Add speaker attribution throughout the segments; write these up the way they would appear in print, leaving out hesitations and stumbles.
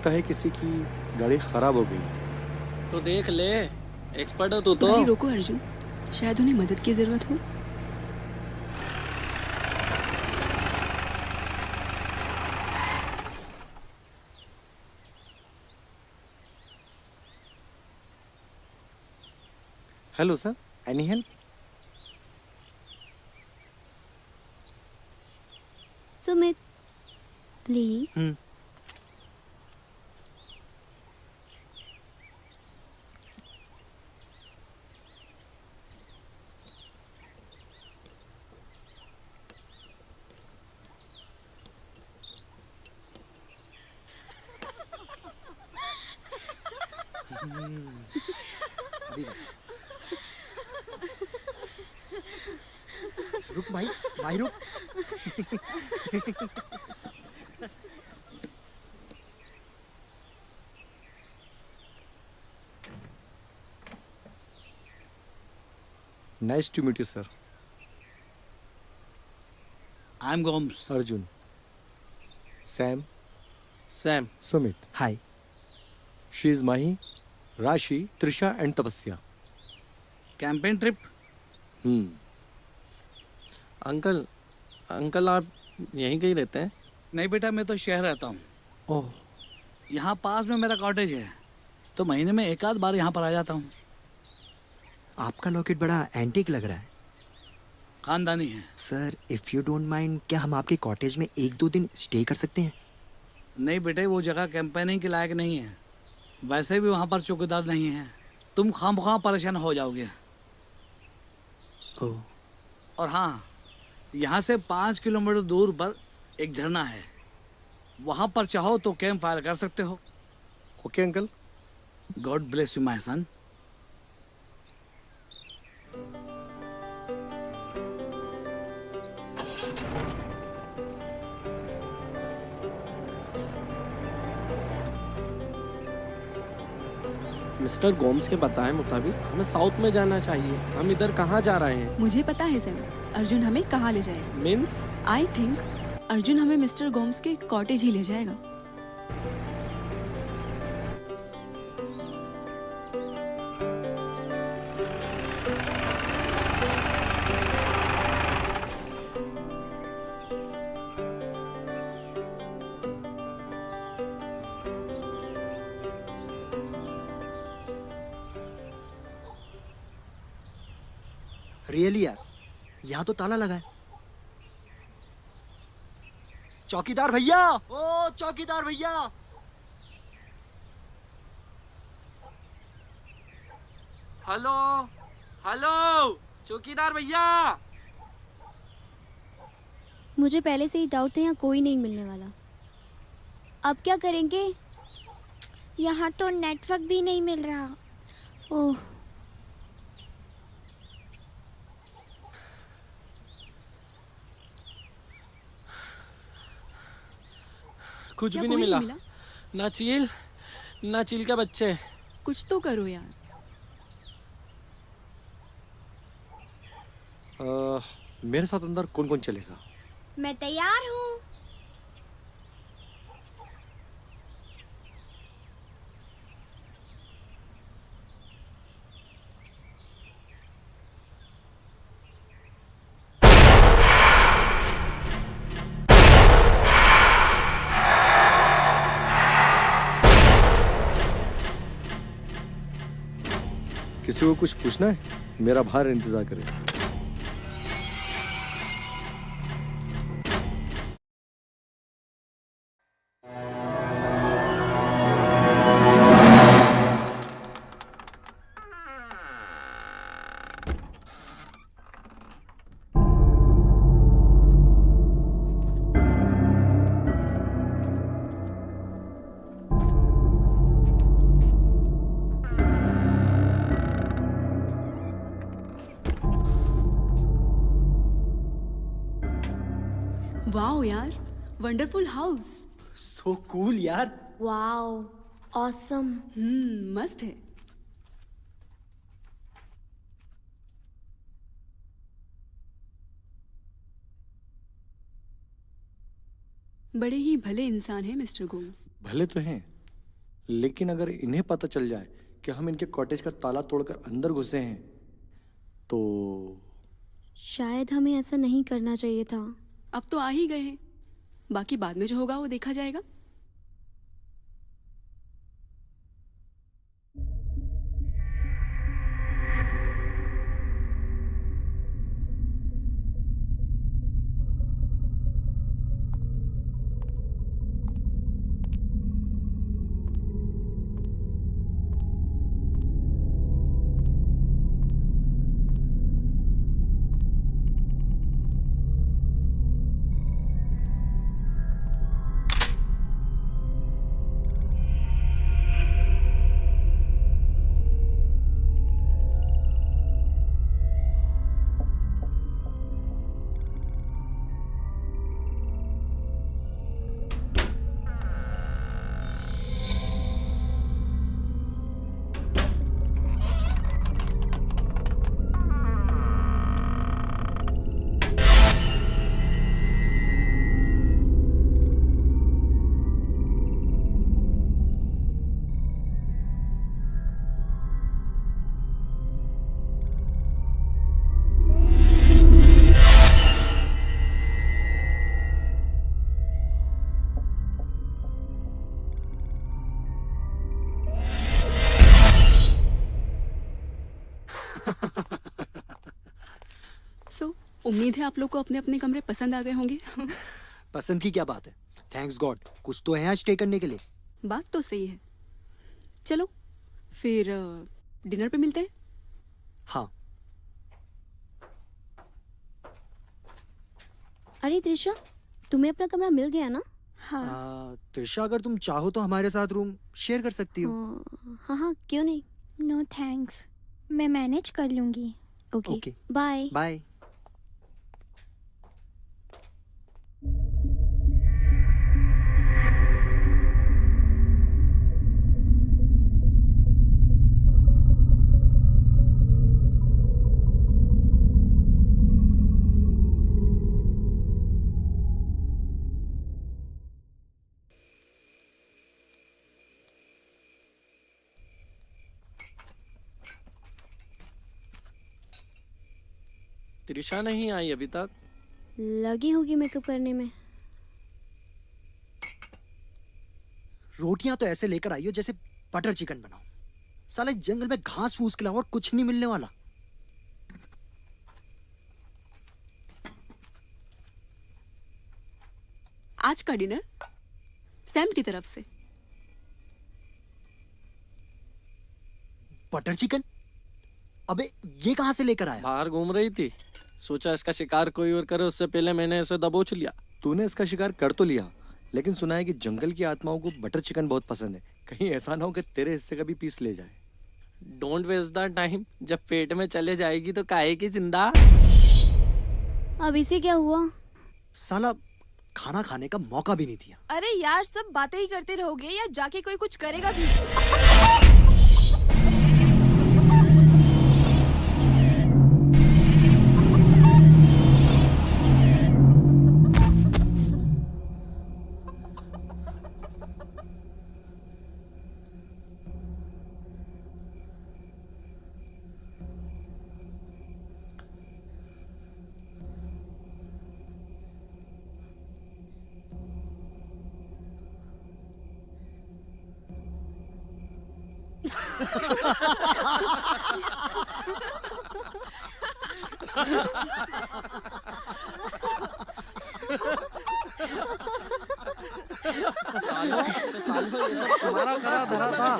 Speaker 1: लगता है किसी की गाड़ी खराब हो गई।
Speaker 2: तो देख ले, एक्सपर्ट हो तू तो।
Speaker 3: गाड़ी रोको अर्जुन, शायद उन्हें मदद की जरूरत हो।
Speaker 1: Hello sir, any help?
Speaker 4: Sumit, please.
Speaker 5: रुक भाई, भाई रुक।
Speaker 1: Nice to meet you sir.
Speaker 6: I am Gomes.
Speaker 1: Arjun, Sam,
Speaker 2: Sam,
Speaker 1: Sumit.
Speaker 5: Hi.
Speaker 1: She is Mahi, Rashi, Trisha and Tapasya.
Speaker 6: Campaign trip.
Speaker 2: Uncle uncle आप यहीं कहीं रहते हैं?
Speaker 6: नहीं बेटा, मैं तो शहर रहता हूँ।
Speaker 2: ओह,
Speaker 6: यहाँ पास में मेरा कॉटेज है, तो महीने में एक आध बार यहाँ पर आ जाता हूँ।
Speaker 5: आपका लॉकेट बड़ा एंटीक लग रहा है
Speaker 6: खानदानी है।
Speaker 5: Sir. If you don't mind, क्या हम आपके कॉटेज में 1-2 दिन स्टे कर सकते हैं?
Speaker 6: नहीं बेटे, वो जगह कैंपेनिंग के लायक नहीं है। वैसे भी वहाँ पर चौकीदार नहीं है, तुम खामखा परेशान हो जाओगे।
Speaker 5: ओह।
Speaker 6: और हाँ, यहाँ से 5 किलोमीटर दूर पर एक झरना है, वहाँ पर चाहो तो कैंप फायर कर सकते हो।
Speaker 1: Okay uncle.
Speaker 6: God bless you my son.
Speaker 2: Mister Gomes के बताए मुताबिक हमें साउथ में जाना चाहिए। हम इधर कहाँ जा रहे हैं?
Speaker 3: मुझे पता है सैम, अर्जुन हमें कहाँ ले जाएगा।
Speaker 2: मीन्स?
Speaker 3: आई थिंक अर्जुन हमें मिस्टर गोम्स के कॉटेज ही ले जाएगा।
Speaker 5: रियली यार, यहाँ तो ताला लगा है। चौकीदार भैया, ओ चौकीदार भैया।
Speaker 2: हेलो हेलो, चौकीदार भैया।
Speaker 4: मुझे पहले से ही डाउट था यहाँ कोई नहीं मिलने वाला। अब क्या करेंगे?
Speaker 7: यहाँ तो नेटवर्क भी नहीं मिल रहा।
Speaker 4: ओह,
Speaker 2: कुछ
Speaker 3: क्या
Speaker 2: भी
Speaker 3: कोई
Speaker 2: नहीं
Speaker 3: नहीं
Speaker 2: मिला। ना चील के बच्चे।
Speaker 3: कुछ तो करो यार।
Speaker 1: मेरे साथ अंदर कौन कौन चलेगा?
Speaker 7: मैं तैयार हूँ।
Speaker 1: किसी को कुछ पूछना है? मेरा बाहर इंतजार करे।
Speaker 3: वाओ यार, वंडरफुल हाउस।
Speaker 5: सो कूल यार।
Speaker 7: Wow, awesome.
Speaker 3: मस्त है। बड़े ही भले इंसान हैं मिस्टर गोम्स।
Speaker 1: भले तो हैं, लेकिन अगर इन्हें पता चल जाए कि हम इनके कॉटेज का ताला तोड़कर अंदर घुसे हैं तो
Speaker 4: शायद हमें ऐसा नहीं करना चाहिए था।
Speaker 3: अब तो आ ही गए हैं, बाकी बाद में जो होगा वो देखा जाएगा। उम्मीद है आप लोग को अपने अपने कमरे पसंद आ गए होंगे।
Speaker 5: पसंद की क्या बात है, थैंक्स गॉड कुछ तो है यहाँ स्टे करने के लिए।
Speaker 3: बात तो सही है। चलो फिर डिनर पे मिलते हैं।
Speaker 5: हाँ।
Speaker 4: अरे त्रिशा, तुम्हें अपना कमरा मिल गया ना?
Speaker 7: हाँ।
Speaker 5: त्रिशा अगर तुम चाहो तो हमारे साथ रूम शेयर कर सकती हो।
Speaker 4: हाँ हाँ, क्यों नहीं।
Speaker 7: नो थैंक्स, मैं मैनेज कर लूंगी।
Speaker 4: Okay, bye
Speaker 5: bye.
Speaker 2: त्रिशा नहीं आई अभी तक।
Speaker 4: लगी होगी मेकअप करने में।
Speaker 5: रोटियां तो ऐसे लेकर आई हो जैसे बटर चिकन बनाओ। साले जंगल में घास फूस के अलावा और कुछ नहीं मिलने वाला।
Speaker 3: आज का डिनर सैम की तरफ से।
Speaker 5: Butter chicken? अबे ये कहां से लेकर आया?
Speaker 2: बाहर घूम रही थी, सोचा इसका शिकार कोई और करे उससे पहले मैंने इसे दबोच लिया।
Speaker 1: तूने इसका शिकार कर तो लिया, लेकिन सुना है कि जंगल की आत्माओं को बटर चिकन बहुत पसंद है। कहीं ऐसा ना हो कि तेरे हिस्से का भी पीस ले जाए।
Speaker 2: डोंट वेस्ट द टाइम, जब पेट में चले जाएगी तो काहे की जिंदा।
Speaker 4: अब इसे क्या हुआ?
Speaker 5: साला खाना खाने का मौका भी नहीं दिया।
Speaker 8: अरे यार, सब बातें ही करते रहोगे या जाके कोई कुछ करेगा भी?
Speaker 2: सालों ये सब तुम्हारा करा धरा था।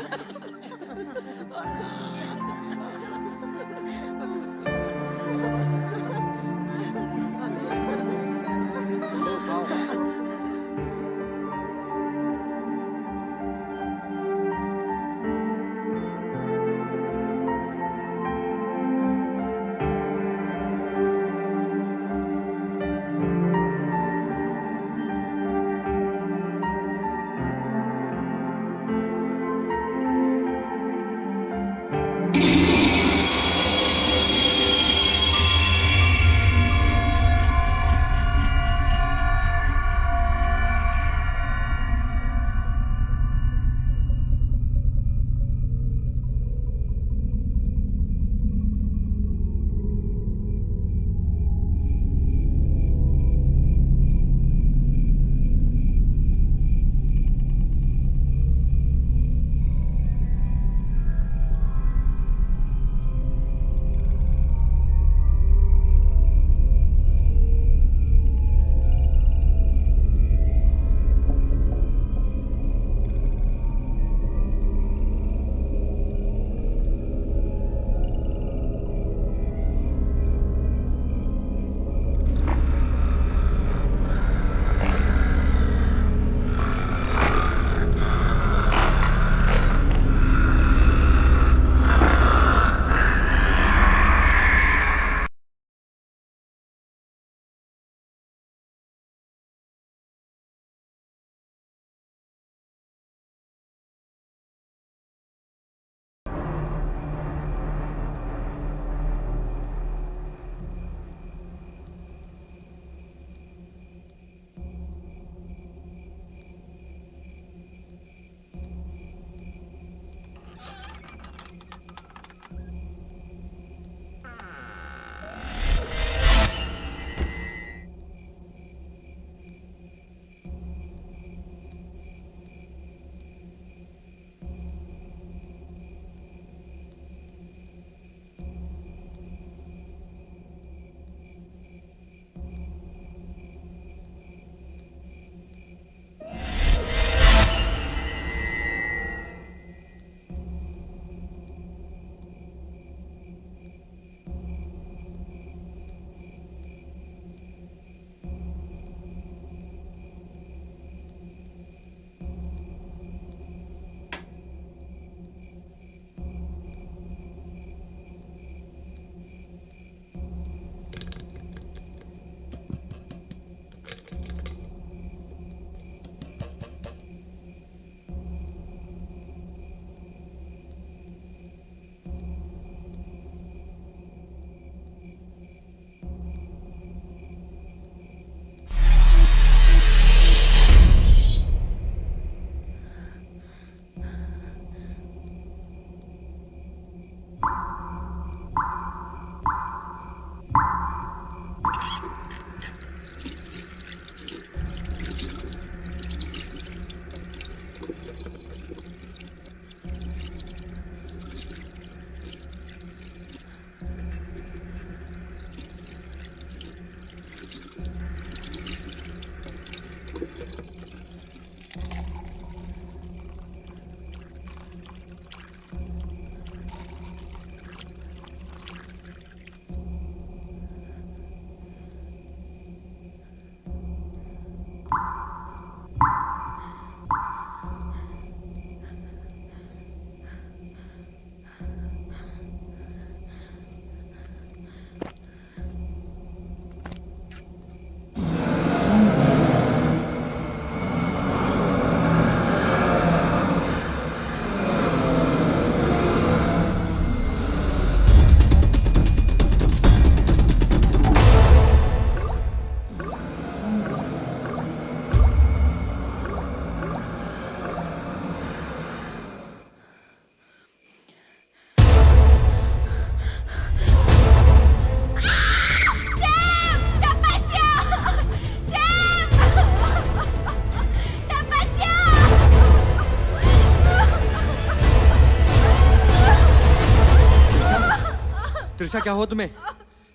Speaker 1: त्रिशा क्या हुआ तुम्हें?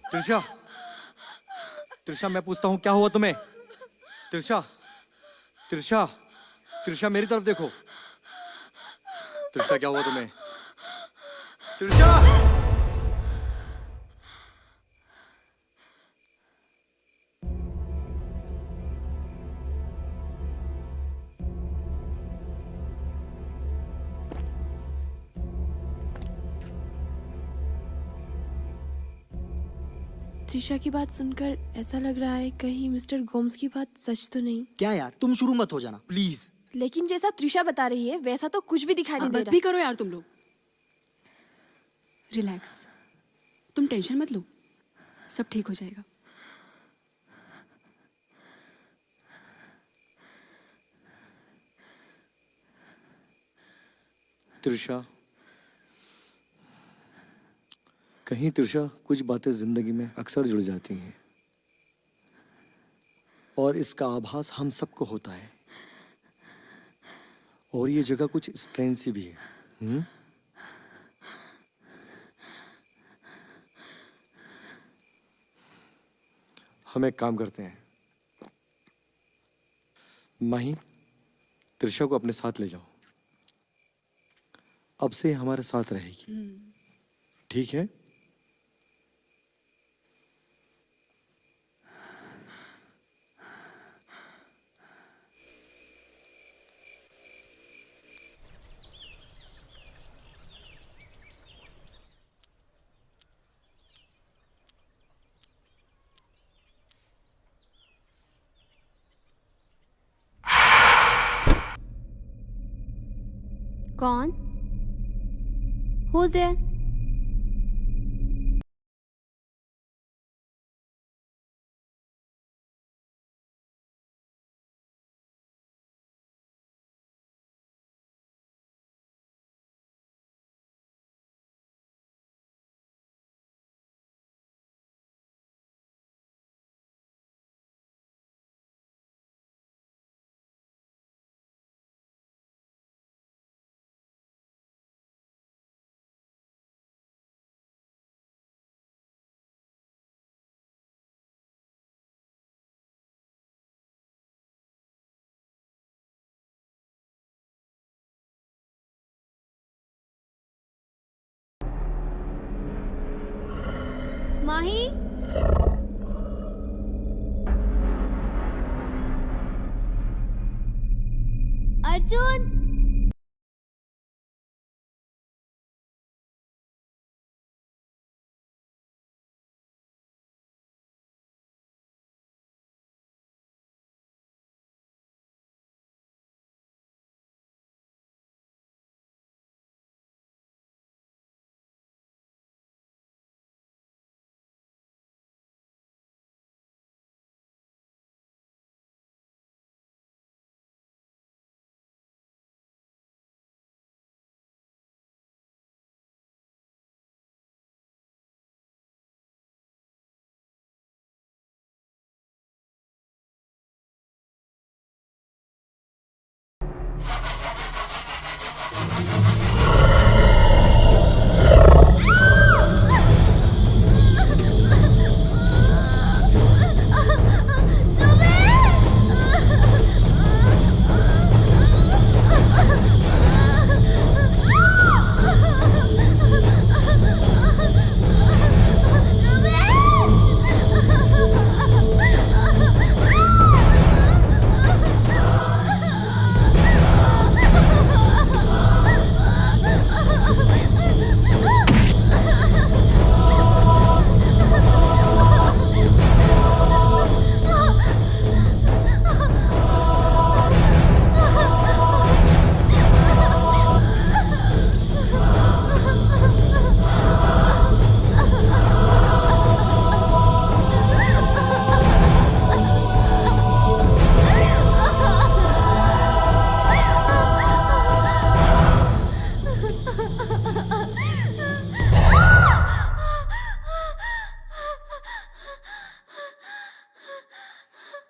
Speaker 1: त्रिशा, त्रिशा मैं पूछता हूँ क्या हुआ तुम्हें? त्रिशा, त्रिशा, त्रिशा मेरी तरफ देखो। त्रिशा क्या हुआ तुम्हें? त्रिशा!
Speaker 9: त्रिशा की बात सुनकर ऐसा लग रहा है कहीं मिस्टर गोम्स की बात सच तो नहीं।
Speaker 5: क्या यार, तुम शुरू मत हो जाना प्लीज।
Speaker 8: लेकिन जैसा त्रिशा बता रही है वैसा तो कुछ भी दिखाई नहीं दे
Speaker 3: बस
Speaker 8: रहा।
Speaker 3: भी करो यार तुम लोग। रिलैक्स, तुम टेंशन मत लो, सब ठीक हो जाएगा।
Speaker 1: त्रिशा, कहीं त्रिशा कुछ बातें जिंदगी में अक्सर जुड़ जाती हैं और इसका आभास हम सबको होता है। और ये जगह कुछ स्ट्रेंज सी भी है। हम एक काम करते हैं, माही त्रिशा को अपने साथ ले जाओ। अब से हमारे साथ रहेगी, ठीक है?
Speaker 4: कौन? Who's there? Mahi? Arjun?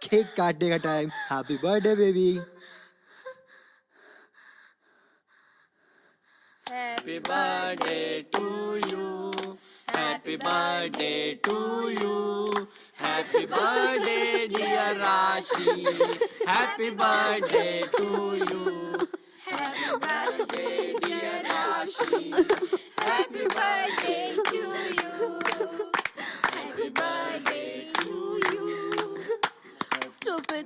Speaker 5: Cake काटने का time. Happy birthday baby.
Speaker 2: Happy birthday to you. Happy birthday to you, happy birthday dear Rashi, happy birthday to you, happy birthday dear Rashi, happy birthday to you, happy birthday to you.
Speaker 4: Stupid.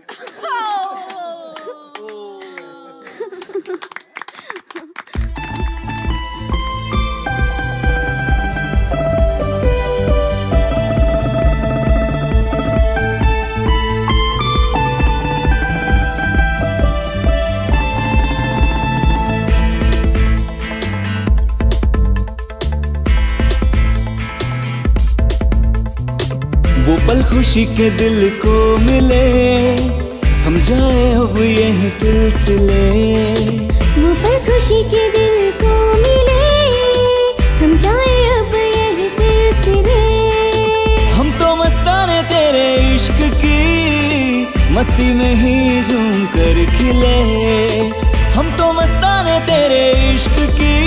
Speaker 10: वो पल खुशी के दिल को मिले, हम जाए अब यह सिलसिले।
Speaker 4: वो पल खुशी के दिल को मिले, हम जाए अब यह सिलसिले।
Speaker 10: हम तो मस्ताने तेरे इश्क की मस्ती में ही झूम कर खिले। हम तो मस्ताने तेरे इश्क की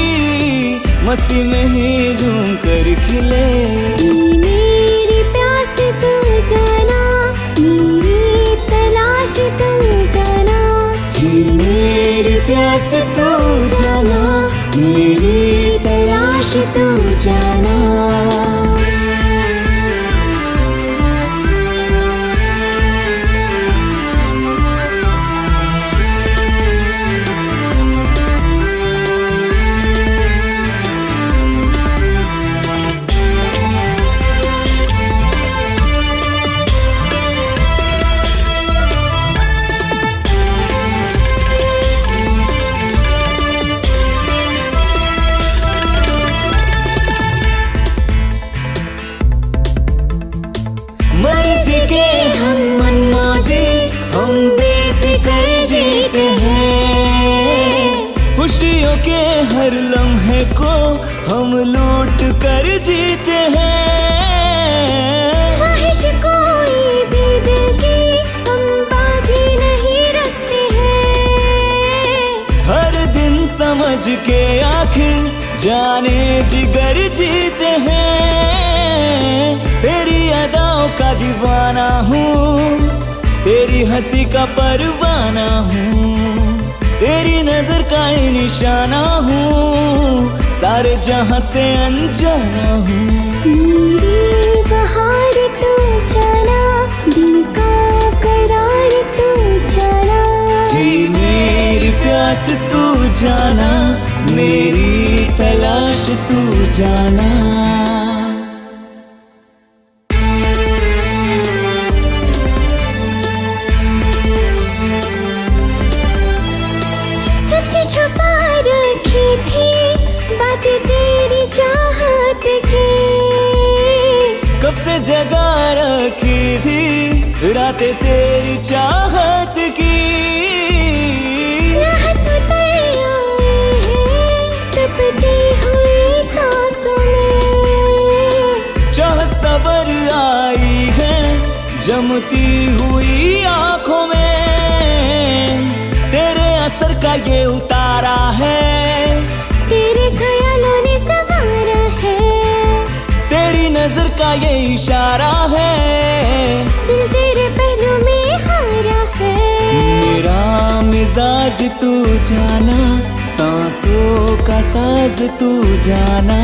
Speaker 10: मस्ती में ही झूम कर खिले।
Speaker 4: मेरी प्यास तू जाना, मेरी तलाश तू जाना,
Speaker 10: मेरी प्यास तू जाना, मेरी तलाश तू जाना। मर्जी के हम मनमौजी, हम बेफिक्र जीते हैं। खुशियों के हर लम्हे को हम लूट कर जीते हैं।
Speaker 4: ख्वाहिश कोई भी दिल की हम बाकी नहीं रखते हैं।
Speaker 10: हर दिन समझ के आखिर जाने जिगर जीते हैं। तेरी अदाओं का दीवाना हूँ, तेरी हंसी का परवाना हूँ, तेरी नजर का ही निशाना हूँ, सारे जहां से अनजाना हूँ।
Speaker 4: मेरी बहार तू जाना, दिल का करार तू जाना,
Speaker 10: मेरी प्यास तू जाना, मेरी तलाश तू जाना।
Speaker 4: सबसे छुपा रखी थी बातें तेरी चाहत की।
Speaker 10: कब से जगा रखी थी रातें तेरी चाहत की।
Speaker 4: राहत उतर आई है तपती हुई सांसों में।
Speaker 10: चाहत सबर आई है जमती हुई आंखों में। तेरे असर का ये उतारा है,
Speaker 4: तेरे ख्यालों ने संवारा है,
Speaker 10: तेरी नजर का ये इशारा है,
Speaker 4: दिल तेरे पहलू में हारा है।
Speaker 10: मेरा मिजाज तू जाना, सांसों का साज तू जाना,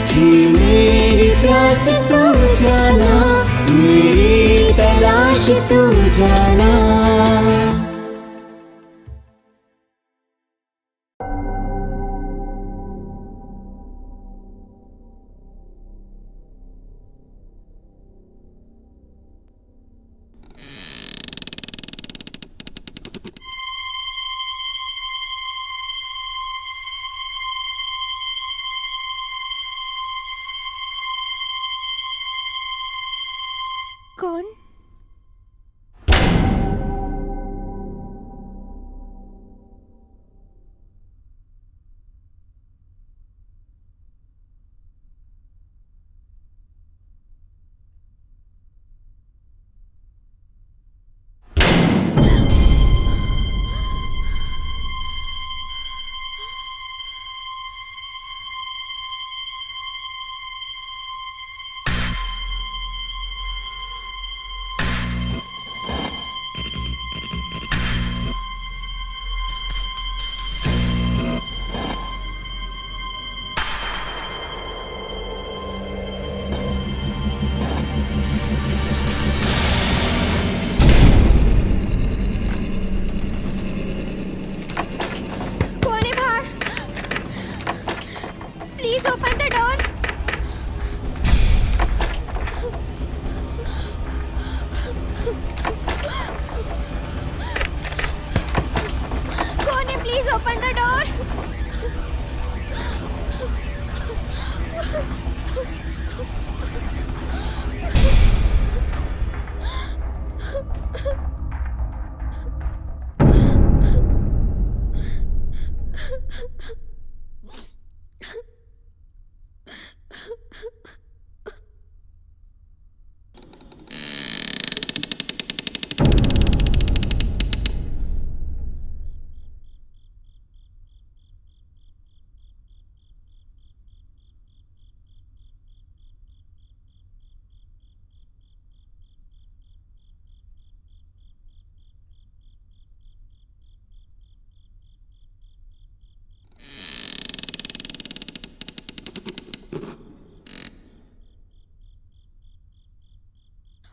Speaker 10: थी मेरी प्यास तू जाना, मेरी तलाश तू जाना।
Speaker 7: कौन?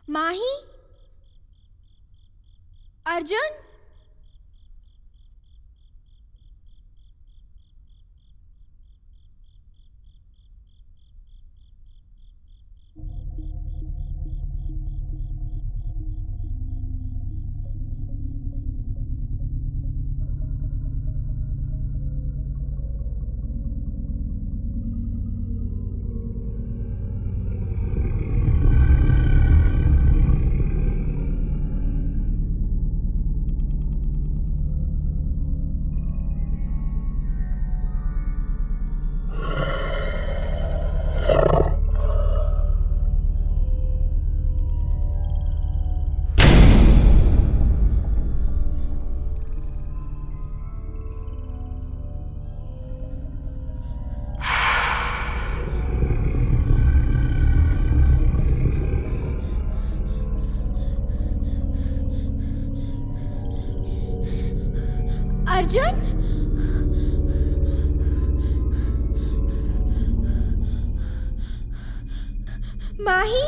Speaker 7: Mahi, Arjun, Arjun, Mahi,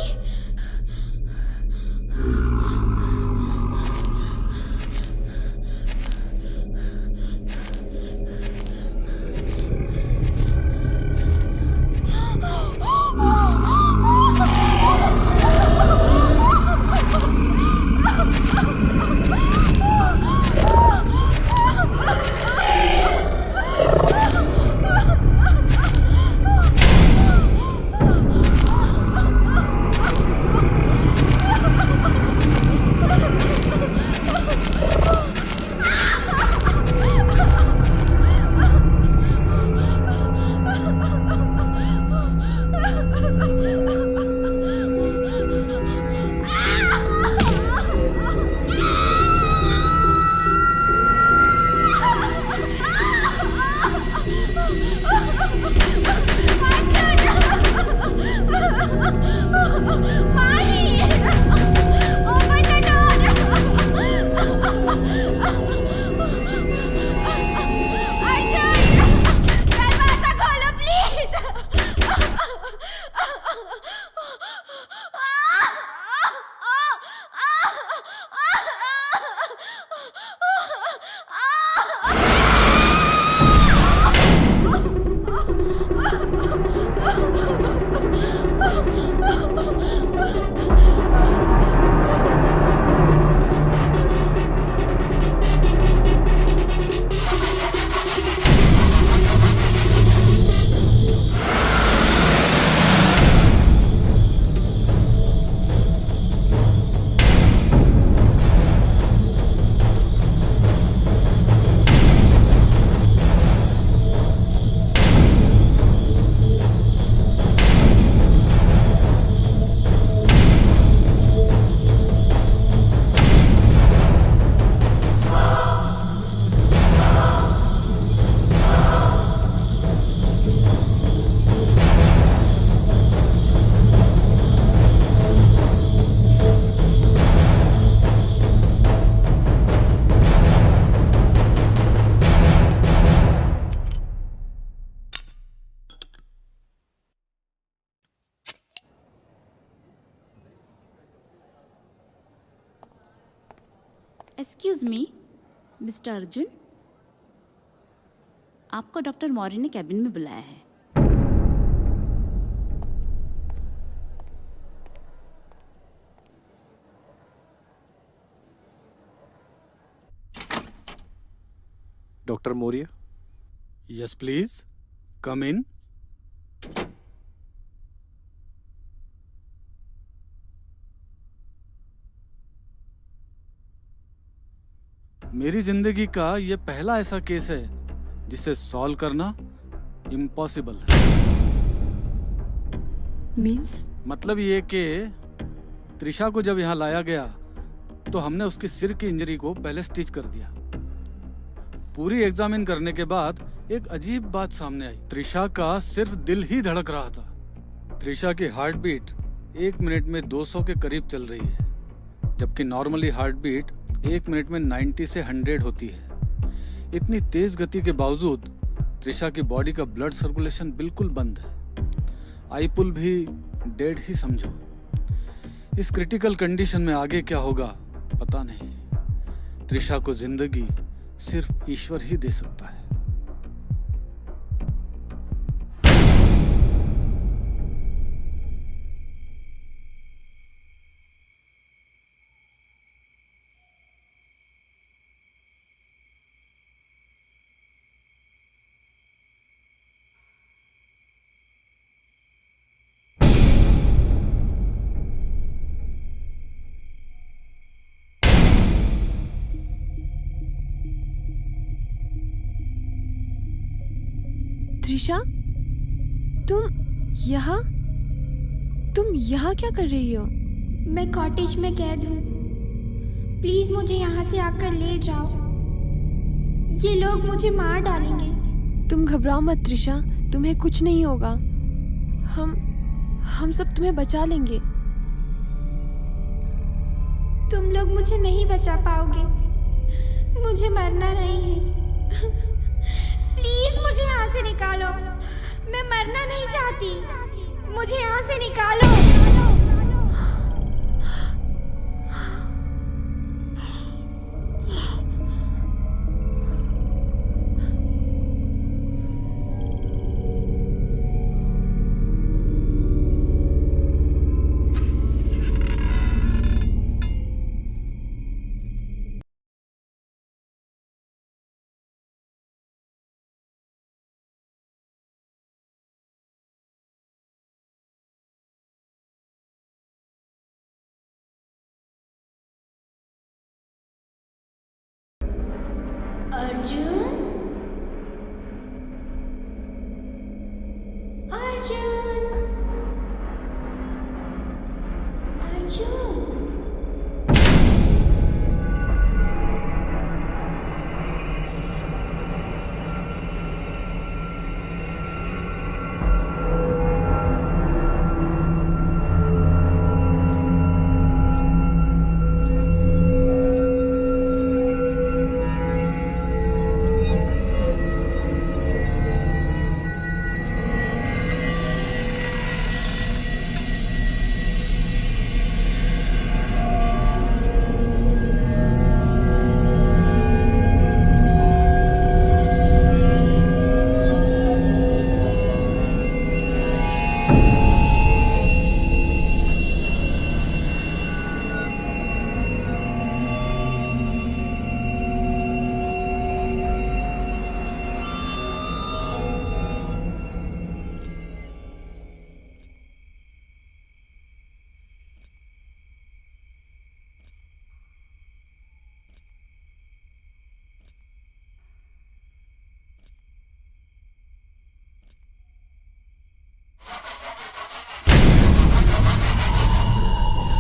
Speaker 3: excuse me, mister Arjun, आपको डॉक्टर मौर्य ने कैबिन में बुलाया है।
Speaker 1: Doctor Maurya,
Speaker 6: yes please come in. मेरी जिंदगी का ये पहला ऐसा केस है जिसे सॉल्व करना इम्पॉसिबल है।
Speaker 3: मीन्स?
Speaker 6: मतलब ये कि त्रिशा को जब यहाँ लाया गया तो हमने उसकी सिर की इंजरी को पहले स्टिच कर दिया। पूरी एग्जामिन करने के बाद एक अजीब बात सामने आई। त्रिशा का सिर्फ दिल ही धड़क रहा था। त्रिशा की हार्ट बीट 1 मिनट में 200 के करीब चल रही है, जबकि नॉर्मली हार्ट बीट 1 मिनट में 90 से 100 होती है। इतनी तेज गति के बावजूद त्रिशा की बॉडी का ब्लड सर्कुलेशन बिल्कुल बंद है। आई पुल भी डेड ही समझो। इस क्रिटिकल कंडीशन में आगे क्या होगा पता नहीं। त्रिशा को जिंदगी सिर्फ ईश्वर ही दे सकता है।
Speaker 9: त्रिशा, तुम यहाँ क्या कर रही हो?
Speaker 7: मैं कॉटेज में कैद हूँ। प्लीज मुझे यहाँ से आकर ले जाओ। ये लोग मुझे मार डालेंगे।
Speaker 9: तुम घबराओ मत त्रिशा, तुम्हें कुछ नहीं होगा। हम सब तुम्हें बचा लेंगे।
Speaker 7: तुम लोग मुझे नहीं बचा पाओगे। मुझे मरना नहीं है। प्लीज मुझे यहाँ से निकालो। मैं मरना नहीं चाहती। मुझे यहाँ से निकालो। Arjun, Arjun, Arjun.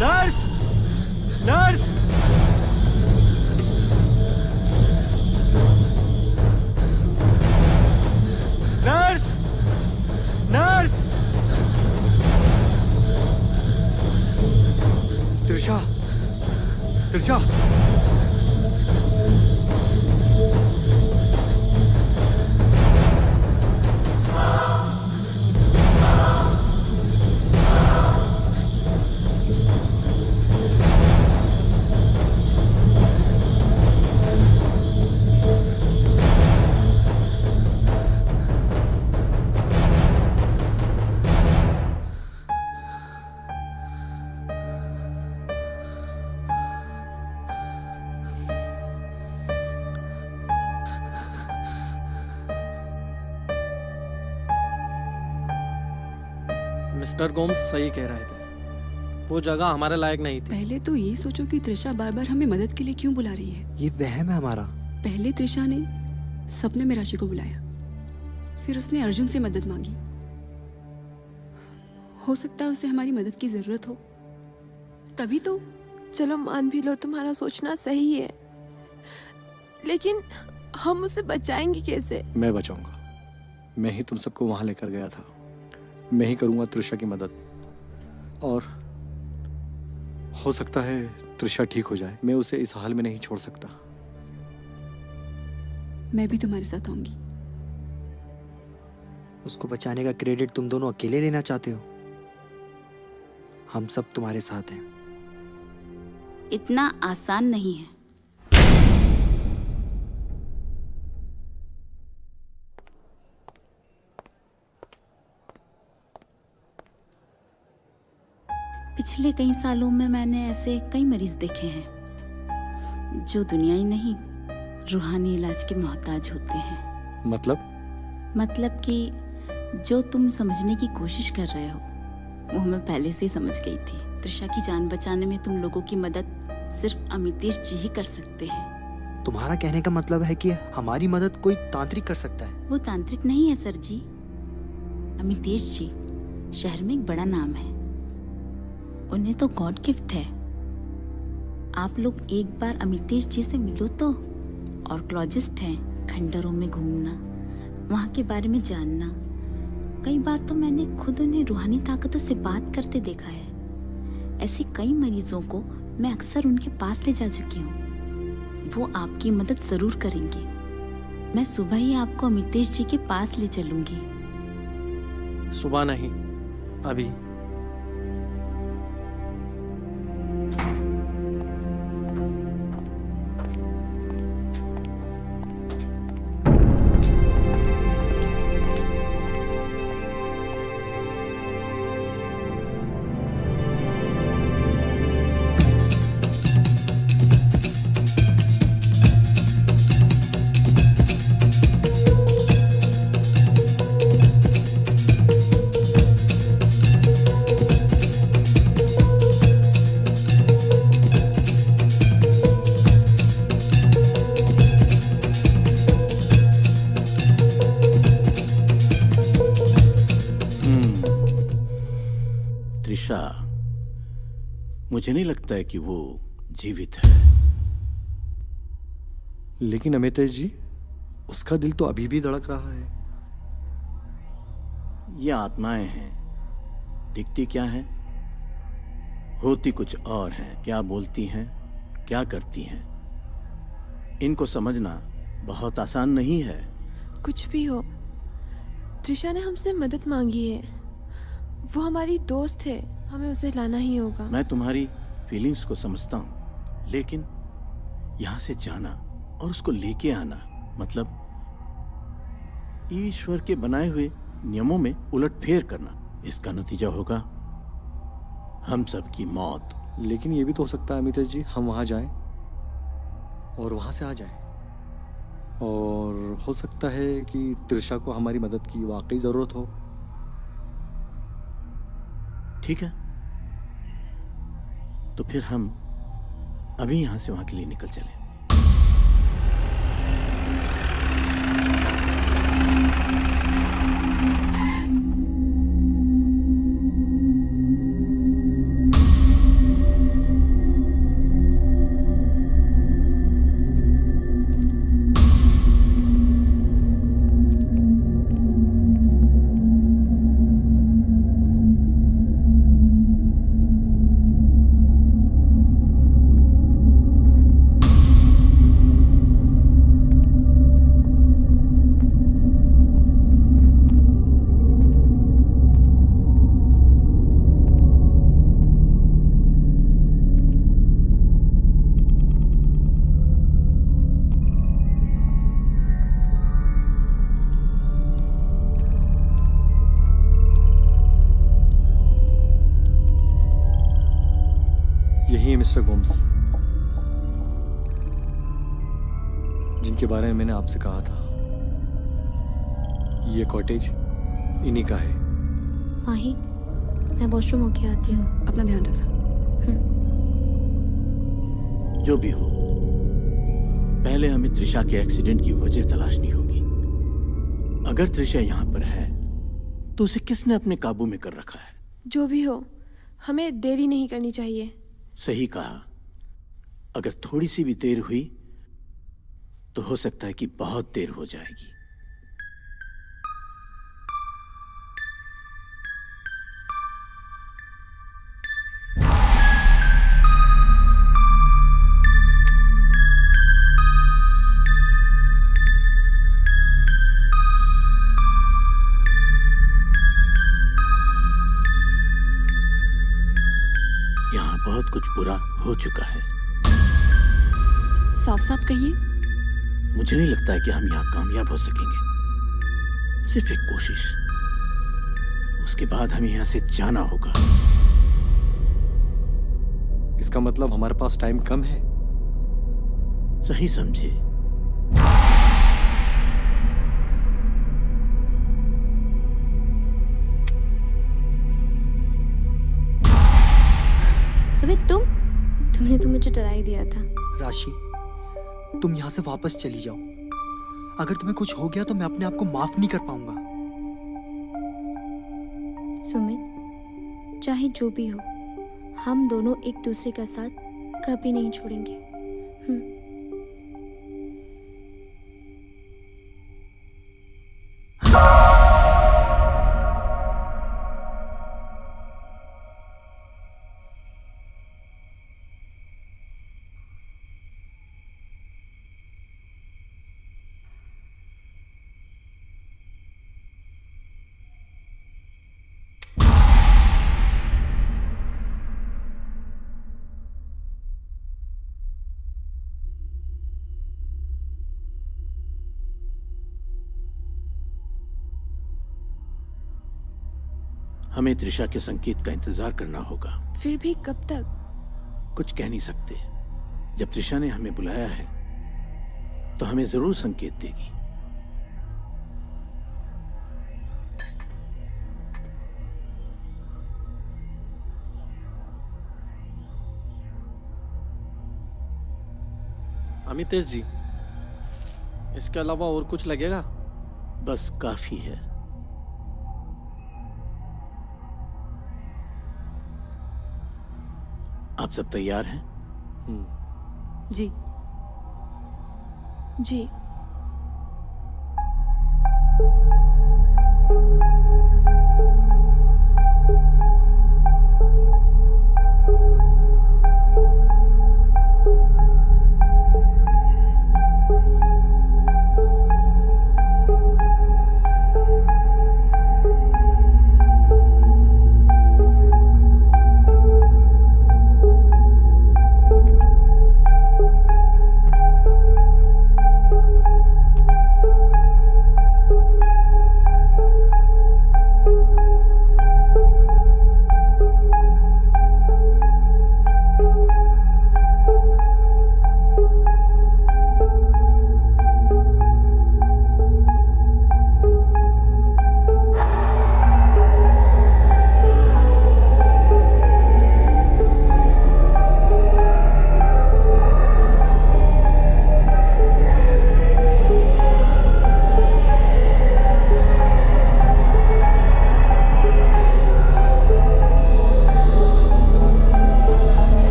Speaker 1: Nurse, nurse, nurse, nurse. Trisha, Trisha.
Speaker 2: Mister Gomes सही कह रहे थे, वो जगह हमारे लायक नहीं थी।
Speaker 3: पहले तो ये सोचो कि त्रिशा बार बार हमें मदद के लिए क्यों बुला रही है।
Speaker 5: ये वहम है हमारा।
Speaker 3: पहले त्रिशा ने सपने में राशि को बुलाया, फिर उसने अर्जुन से मदद मांगी। हो सकता है उसे हमारी मदद की जरूरत हो, तभी तो।
Speaker 9: चलो मान भी लो तुम्हारा सोचना सही है, लेकिन हम उसे बचाएंगे कैसे?
Speaker 1: मैं बचाऊंगा। मैं ही तुम सबको वहां लेकर गया था। मैं ही करूंगा त्रिशा की मदद, और हो सकता है त्रिशा ठीक हो जाए। मैं उसे इस हाल में नहीं छोड़ सकता।
Speaker 3: मैं भी तुम्हारे साथ आऊंगी।
Speaker 5: उसको बचाने का क्रेडिट तुम दोनों अकेले लेना चाहते हो? हम सब तुम्हारे साथ हैं।
Speaker 11: इतना आसान नहीं है। पिछले कई सालों में मैंने ऐसे कई मरीज देखे हैं जो दुनियाई नहीं, रूहानी इलाज के मोहताज होते हैं।
Speaker 1: मतलब
Speaker 11: कि जो तुम समझने की कोशिश कर रहे हो वो मैं पहले से ही समझ गई थी। त्रिशा की जान बचाने में तुम लोगों की मदद सिर्फ अमितेश जी ही कर सकते हैं।
Speaker 5: तुम्हारा कहने का मतलब है कि हमारी मदद कोई तांत्रिक कर सकता है?
Speaker 11: वो तांत्रिक नहीं है सर जी। अमितेश जी शहर में एक बड़ा नाम है, उन्हें तो गॉड गिफ्ट है। आप लोग एक बार अमितेश जी से मिलो तो। ऑर्कोलॉजिस्ट हैं, खंडरों में घूमना, वहाँ के बारे में जानना। कई बार तो मैंने खुद उन्हें रूहानी ताकतों से बात करते देखा है। ऐसे कई मरीजों को मैं अक्सर उनके पास ले जा चुकी हूँ। वो आपकी मदद जरूर करेंगे। मैं सुबह ही आपको अमितेश जी के पास ले चलूंगी।
Speaker 2: सुबह नहीं, अभी।
Speaker 12: त्रिशा, मुझे नहीं लगता है कि वो जीवित है।
Speaker 1: लेकिन अमितेश जी, उसका दिल तो अभी भी धड़क रहा है।
Speaker 12: ये आत्माएं हैं, दिखती क्या हैं, होती कुछ और हैं। क्या बोलती हैं, क्या करती हैं, इनको समझना बहुत आसान नहीं है।
Speaker 9: कुछ भी हो, त्रिशा ने हमसे मदद मांगी है। वो हमारी दोस्त है, हमें उसे लाना ही होगा।
Speaker 12: मैं तुम्हारी फीलिंग्स को समझता हूँ, लेकिन यहाँ से जाना और उसको लेके आना मतलब ईश्वर के बनाए हुए नियमों में उलटफेर करना। इसका नतीजा होगा हम सब की मौत।
Speaker 1: लेकिन ये भी तो हो सकता है अमितेश जी, हम वहाँ जाएं और वहाँ से आ जाएं। और हो सकता है कि त्रिशा को हमारी मदद की वाकई जरूरत हो।
Speaker 12: ठीक है, तो फिर हम अभी यहां से वहां के लिए निकल चले।
Speaker 1: यही है मिस्टर गोम्स, जिनके बारे में मैंने आपसे कहा था। ये कॉटेज इन्हीं का है।
Speaker 4: माही, मैं वॉशरूम होके आती हूँ।
Speaker 3: अपना ध्यान रखना।
Speaker 12: जो भी हो, पहले हमें त्रिशा के एक्सीडेंट की वजह तलाशनी होगी। अगर त्रिशा यहाँ पर है तो उसे किसने अपने काबू में कर रखा है?
Speaker 9: जो भी हो, हमें देरी नहीं करनी चाहिए।
Speaker 12: सही कहा। अगर थोड़ी सी भी देर हुई तो हो सकता है कि बहुत देर हो जाएगी। यहाँ बहुत कुछ बुरा हो चुका है।
Speaker 3: साफ साफ कहिए।
Speaker 12: मुझे नहीं लगता है कि हम यहाँ कामयाब हो सकेंगे। सिर्फ एक कोशिश, उसके बाद हमें यहाँ से जाना होगा।
Speaker 1: इसका मतलब हमारे पास टाइम कम है।
Speaker 12: सही समझे।
Speaker 4: सुमित, तुमने तो मुझे डरा ही दिया था।
Speaker 5: राशि, तुम यहाँ से वापस चली जाओ। अगर तुम्हें कुछ हो गया तो मैं अपने आप को माफ नहीं कर पाऊंगा।
Speaker 4: सुमित, चाहे जो भी हो, हम दोनों एक दूसरे का साथ कभी नहीं छोड़ेंगे।
Speaker 12: हमें त्रिशा के संकेत का इंतजार करना होगा।
Speaker 9: फिर भी कब तक?
Speaker 12: कुछ कह नहीं सकते। जब त्रिशा ने हमें बुलाया है तो हमें जरूर संकेत देगी।
Speaker 2: अमितेश जी, इसके अलावा और कुछ लगेगा?
Speaker 12: बस काफी है। आप सब तैयार हैं?
Speaker 3: जी।
Speaker 9: जी।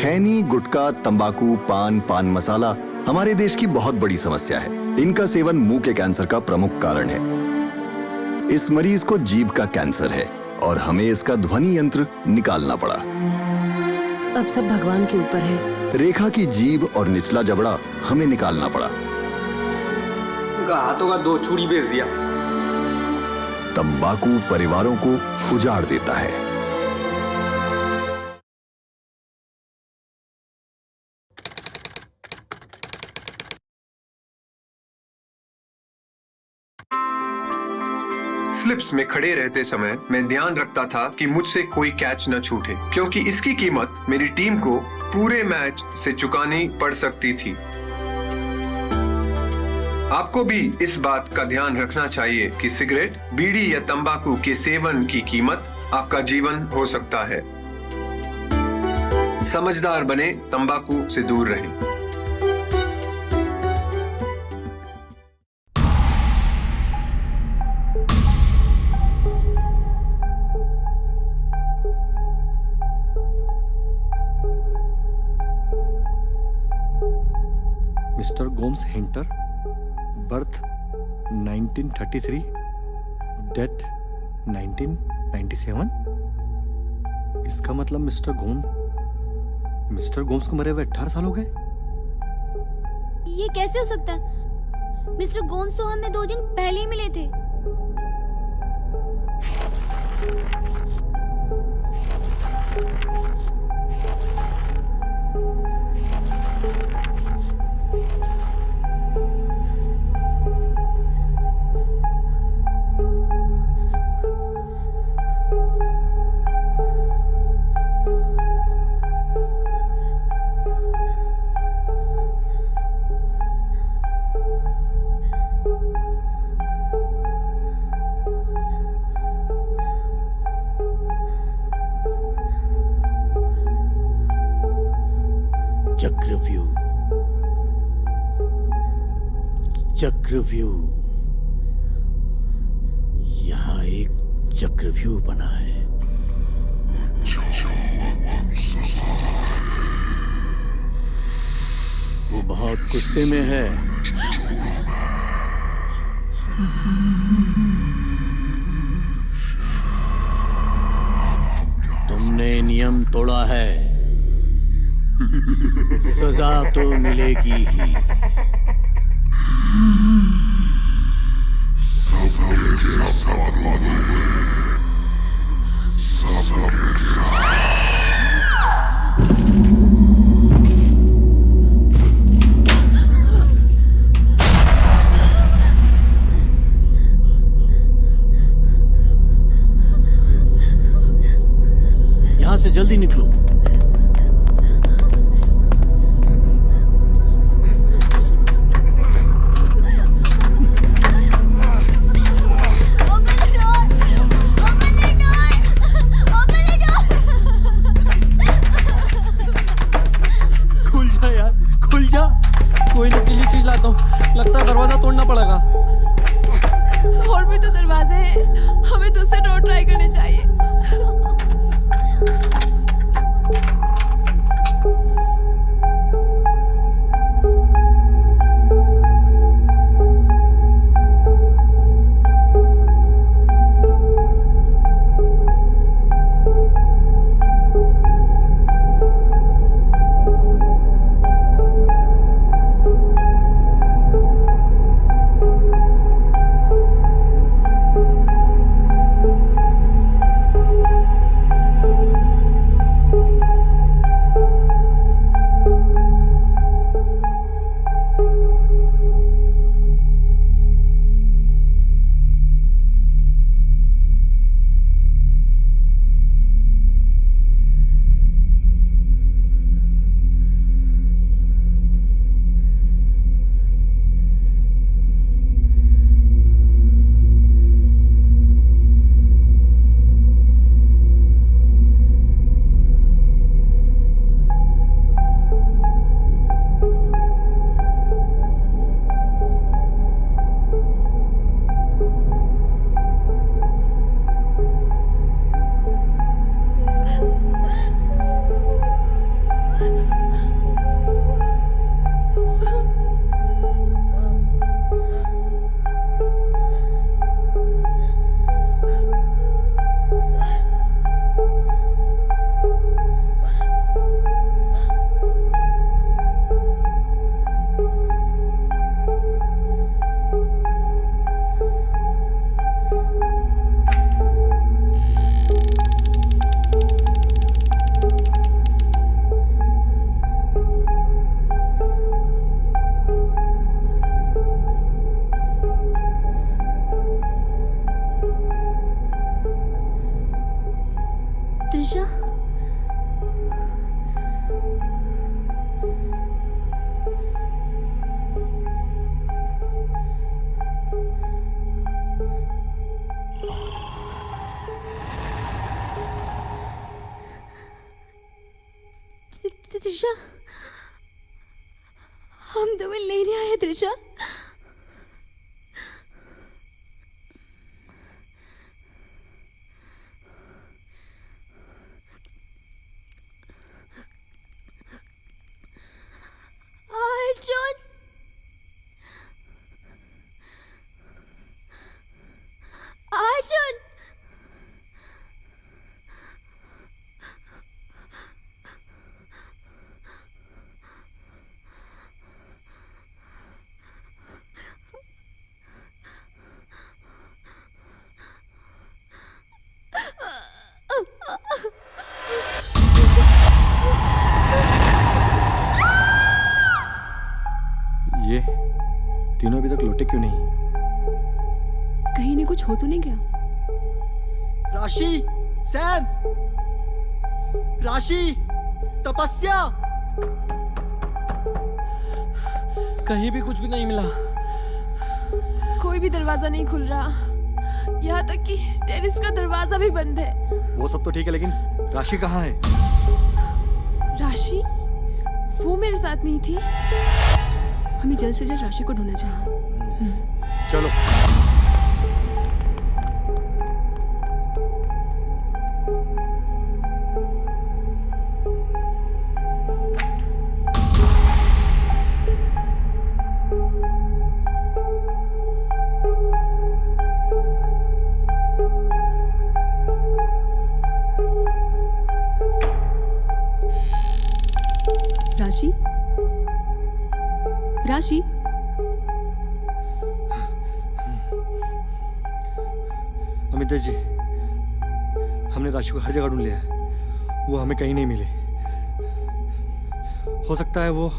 Speaker 13: खैनी, गुटखा, तंबाकू, पान मसाला हमारे देश की बहुत बड़ी समस्या है। इनका सेवन मुंह के कैंसर का प्रमुख कारण है। इस मरीज को जीभ का कैंसर है और हमें इसका ध्वनि यंत्र निकालना पड़ा।
Speaker 14: अब सब भगवान के ऊपर है।
Speaker 13: रेखा की जीभ और निचला जबड़ा हमें निकालना पड़ा।
Speaker 15: उनका हाथों का 2 चूड़ी बेच दिया।
Speaker 13: तंबाकू परिवारों को उजाड़ देता है।
Speaker 15: स्लिप्स में खड़े रहते समय मैं ध्यान रखता था कि मुझसे कोई कैच न छूटे, क्योंकि इसकी कीमत मेरी टीम को पूरे मैच से चुकानी पड़ सकती थी। आपको भी इस बात का ध्यान रखना चाहिए कि सिगरेट, बीड़ी या तंबाकू के सेवन की कीमत आपका जीवन हो सकता है। समझदार बने, तंबाकू से दूर रहें।
Speaker 1: Mister Gomes hinter, birth 1933, death 1997। इसका मतलब मिस्टर गोम्स को मरे हुए 18 साल हो गए।
Speaker 4: ये कैसे हो सकता है? मिस्टर गोम्स तो हमें 2 दिन पहले ही मिले थे।
Speaker 12: चक्रव्यूह, चक्रव्यूह, यहाँ एक चक्रव्यूह बना है। वो बहुत गुस्से में है। तुमने नियम तोड़ा है, सजा तो मिलेगी ही। यहां से जल्दी निकलो।
Speaker 2: कोई नुकीली चीज लाता हूँ, लगता है दरवाजा तोड़ना पड़ेगा।
Speaker 9: और भी तो दरवाजे हैं, हमें दूसरे डोर ट्राई करने चाहिए।
Speaker 4: त्रिशा, त्रिशा, हम तुम्हें लेने आए त्रिशा। अर्जुन, अर्जुन,
Speaker 1: तीनों अभी तक लौटे क्यों नहीं?
Speaker 3: कहीं ने कुछ हो तो नहीं गया?
Speaker 5: राशि, सैम, राशि, तपस्या।
Speaker 2: कहीं भी कुछ भी नहीं मिला।
Speaker 9: कोई भी दरवाजा नहीं खुल रहा, यहाँ तक कि टेरेस का दरवाजा भी बंद है।
Speaker 1: वो सब तो ठीक है, लेकिन राशि कहाँ है?
Speaker 9: राशि? वो मेरे साथ नहीं थी।
Speaker 3: हमें जल्द से जल्द राशि को ढूंढना चाहिए।
Speaker 1: चलो।
Speaker 3: राशि, राशि,
Speaker 1: अमितेश जी, हमने राशि को हर जगह ढूंढ लिया है, वो हमें कहीं नहीं मिली। हो सकता है वो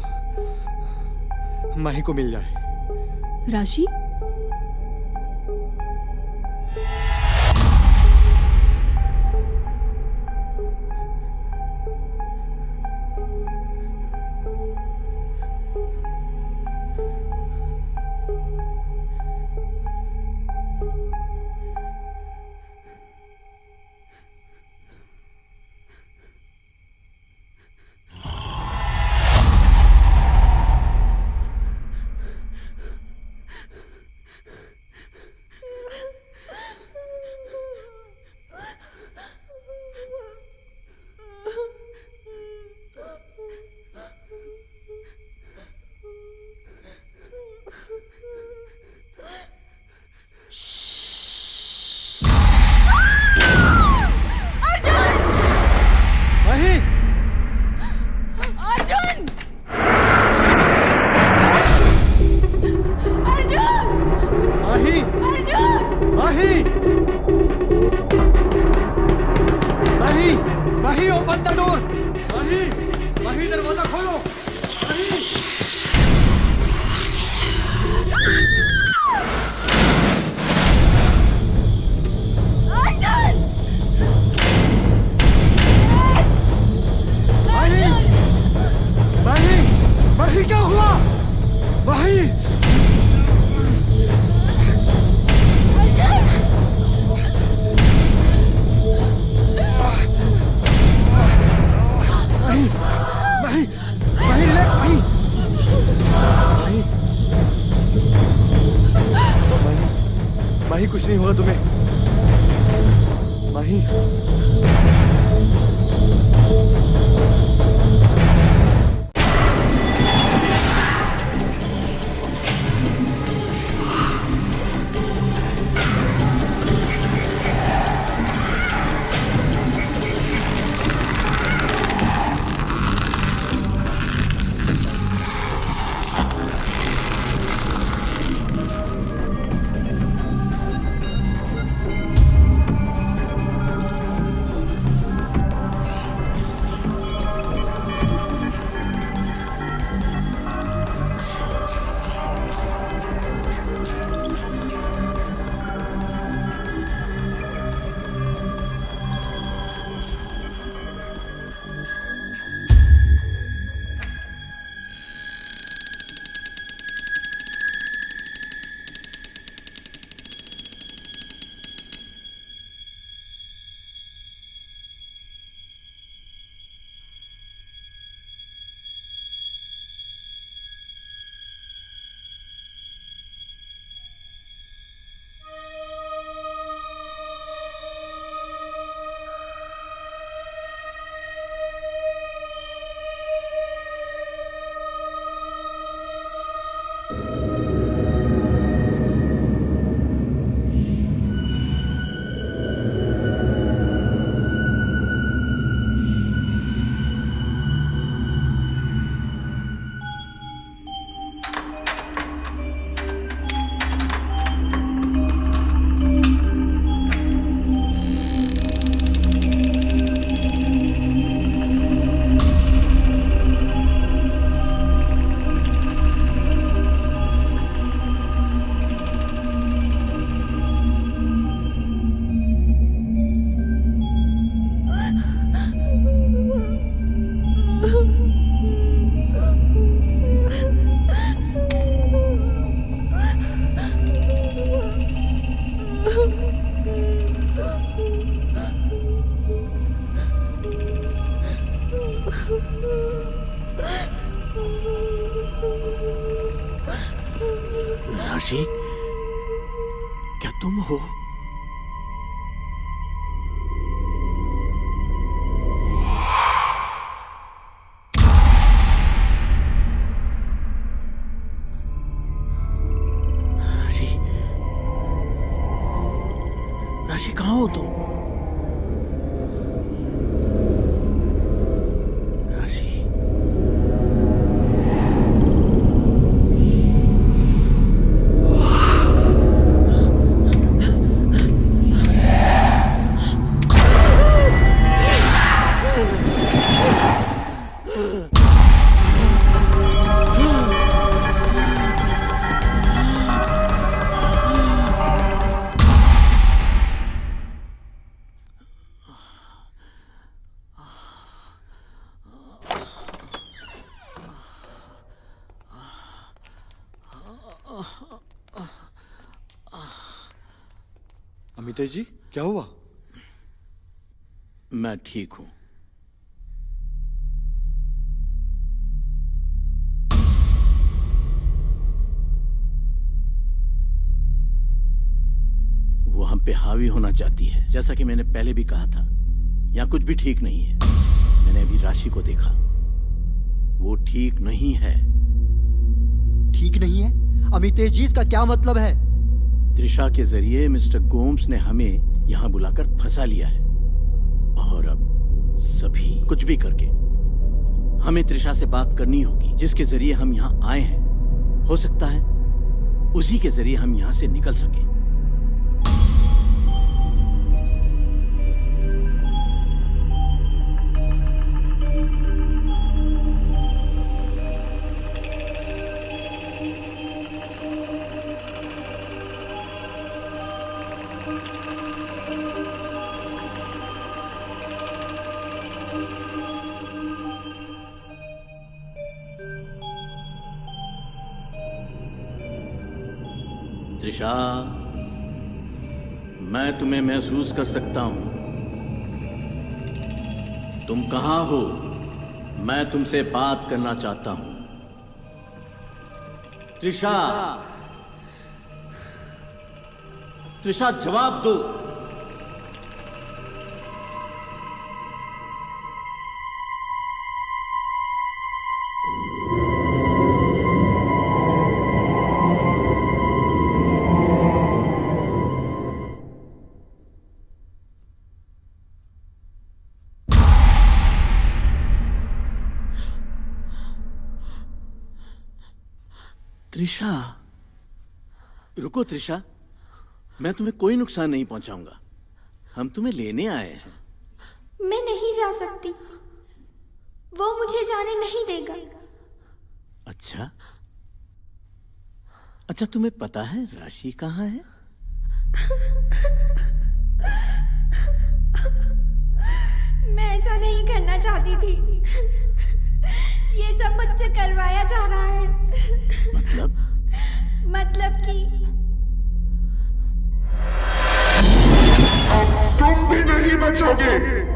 Speaker 1: माही को मिल जाए।
Speaker 3: राशि, माही, कुछ नहीं होगा तुम्हें। माही,
Speaker 12: राशि, क्या तुम हो? राशि, राशि कहाँ हो तुम?
Speaker 1: अमितेश जी, क्या हुआ?
Speaker 12: मैं ठीक हूं। वो हम पे हावी होना चाहती है, जैसा कि मैंने पहले भी कहा था। यहाँ कुछ भी ठीक नहीं है। मैंने अभी राशि को देखा, वो ठीक नहीं है।
Speaker 5: ठीक नहीं है? अमितेश जी, इसका क्या मतलब है?
Speaker 12: त्रिशा के जरिए मिस्टर गोम्स ने हमें यहाँ बुलाकर फंसा लिया है, और अब सभी कुछ भी करके हमें त्रिशा से बात करनी होगी, जिसके जरिए हम यहाँ आए हैं। हो सकता है उसी के जरिए हम यहाँ से निकल सकें। त्रिशा, मैं तुम्हें महसूस कर सकता हूं। तुम कहां हो? मैं तुमसे बात करना चाहता हूं। त्रिशा, त्रिशा, जवाब दो। त्रिशा, रुको त्रिशा, मैं तुम्हें कोई नुकसान नहीं पहुंचाऊंगा। हम तुम्हें लेने आए हैं।
Speaker 7: मैं नहीं जा सकती, वो मुझे जाने नहीं देगा।
Speaker 12: अच्छा, अच्छा, तुम्हें पता है राशि कहाँ है?
Speaker 7: मैं ऐसा नहीं करना चाहती थी। ये सब मुझसे करवाया जा रहा है। मतलब कि
Speaker 16: तुम भी नहीं बचोगे।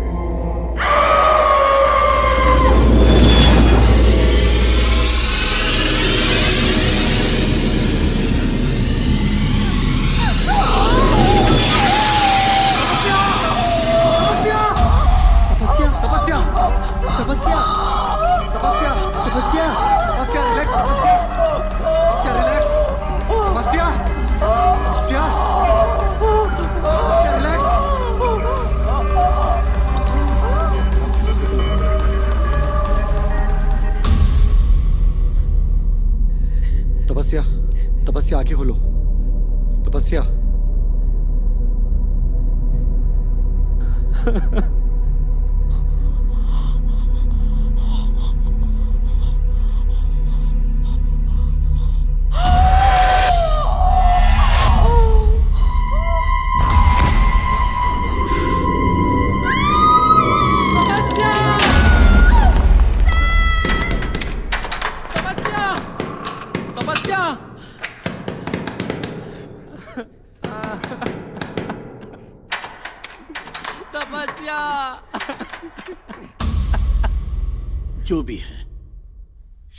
Speaker 1: तपस्या, तपस्या, आंखें खोलो। तपस्या।
Speaker 2: तपस्या।
Speaker 12: जो भी है,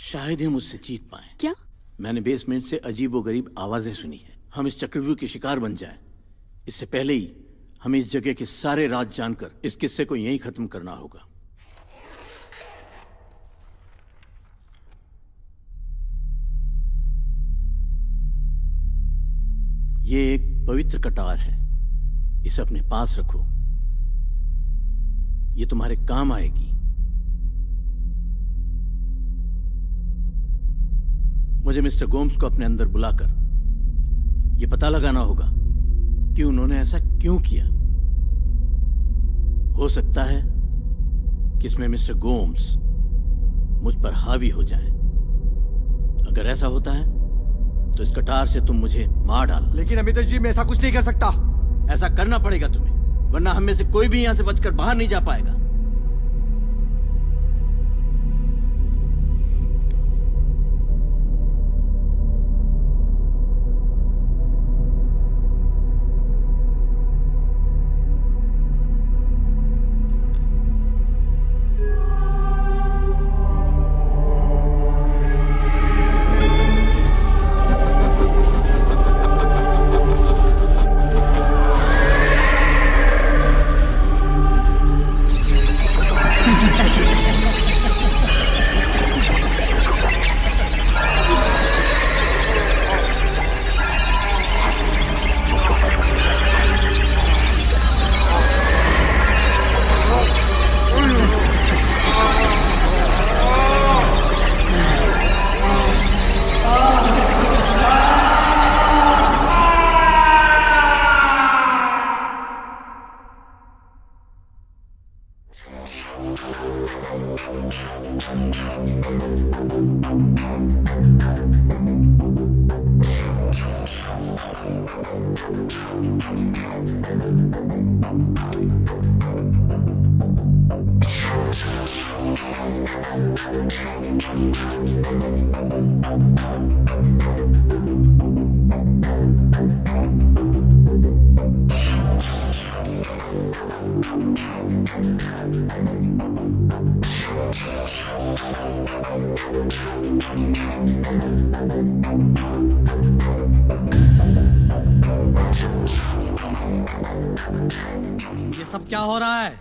Speaker 12: शायद ही मुझसे जीत पाए।
Speaker 3: क्या?
Speaker 12: मैंने बेसमेंट से अजीबोगरीब आवाजें सुनी है। हम इस चक्रव्यूह के शिकार बन जाएं, इससे पहले ही हमें इस जगह के सारे राज जानकर इस किस्से को यहीं खत्म करना होगा। ये एक पवित्र कटार है, इसे अपने पास रखो, ये तुम्हारे काम आएगी। मुझे मिस्टर गोम्स को अपने अंदर बुलाकर यह पता लगाना होगा कि उन्होंने ऐसा क्यों किया। हो सकता है कि इसमें मिस्टर गोम्स मुझ पर हावी हो जाएं। अगर ऐसा होता है तो इस कटार से तुम मुझे मार डालो।
Speaker 1: लेकिन अमितेश जी, मैं ऐसा कुछ नहीं कर सकता।
Speaker 12: ऐसा करना पड़ेगा तुम्हें, वरना हम में से कोई भी यहां से बचकर बाहर नहीं जा पाएगा।
Speaker 6: ये सब क्या हो रहा है?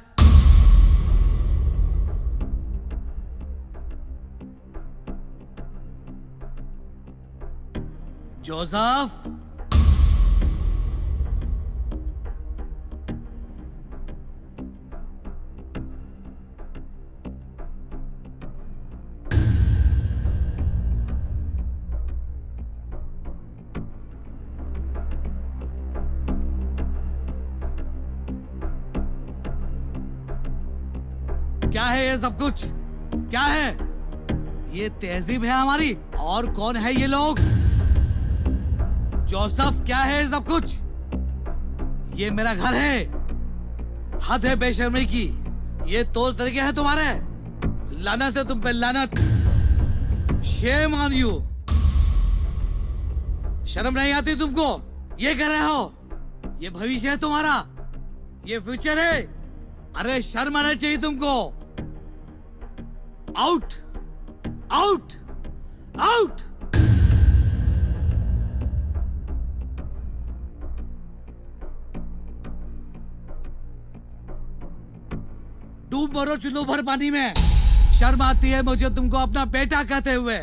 Speaker 6: जोसेफ, क्या है ये सब कुछ? क्या है ये? तहजीब है हमारी? और कौन है ये लोग? जोसेफ, क्या है ये सब कुछ? ये मेरा घर है, हद है बेशर्मी की। ये तौर तरीके हैं तुम्हारे? लानत है तुम पे, लानत। Shame on you. शर्म नहीं आती तुमको? ये कर रहे हो? ये भविष्य है तुम्हारा, ये फ्यूचर है। अरे शर्म आना चाहिए तुमको। Out, out, out. डूब मरो चुल्लू भर पानी में। शर्म आती है मुझे तुमको अपना बेटा कहते हुए।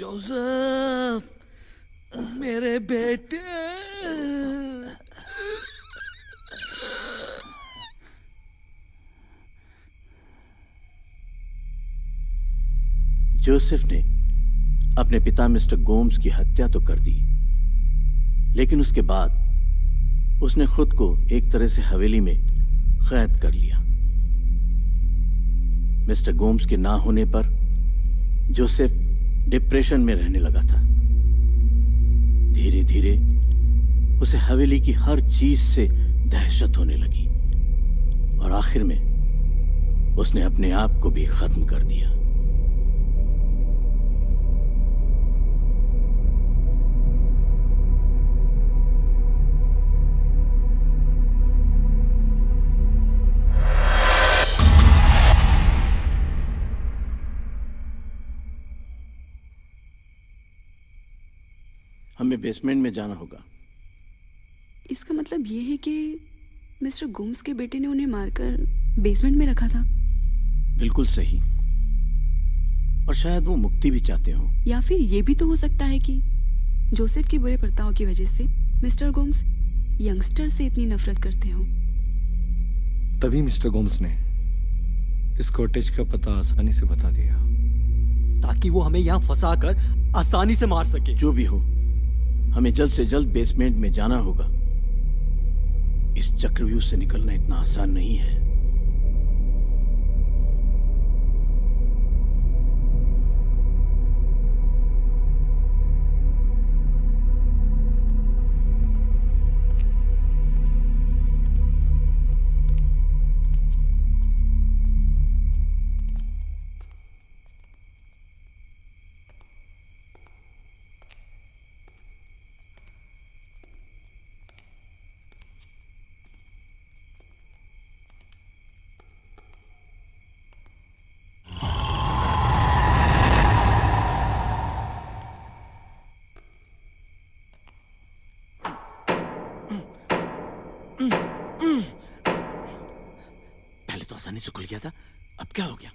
Speaker 17: जोसेफ, मेरे बेटे।
Speaker 12: जोसेफ ने अपने पिता मिस्टर गोम्स की हत्या तो कर दी, लेकिन उसके बाद उसने खुद को एक तरह से हवेली में कैद कर लिया। मिस्टर गोम्स के ना होने पर जोसेफ डिप्रेशन में रहने लगा था। धीरे धीरे उसे हवेली की हर चीज से दहशत होने लगी और आखिर में उसने अपने आप को भी खत्म कर दिया। हमें बेसमेंट में जाना होगा।
Speaker 3: इसका मतलब ये है कि मिस्टर गोम्स के बेटे ने उन्हें मारकर बेसमेंट में रखा था।
Speaker 12: बिल्कुल सही। और शायद वो मुक्ति भी चाहते हो।
Speaker 3: या फिर ये भी तो हो सकता है कि जोसेफ के बुरे बर्ताव की वजह से मिस्टर गोम्स यंगस्टर से इतनी नफरत करते हो।
Speaker 1: तभी मिस्टर गोम्स ने इस कॉटेज का पता आसानी से बता दिया,
Speaker 5: ताकि वो हमें यहाँ फंसाकर आसानी से मार सके।
Speaker 12: जो भी हो, हमें जल्द से जल्द बेसमेंट में जाना होगा। इस चक्रव्यूह से निकलना इतना आसान नहीं है। पहले तो आसानी से खुल गया था, अब क्या हो गया?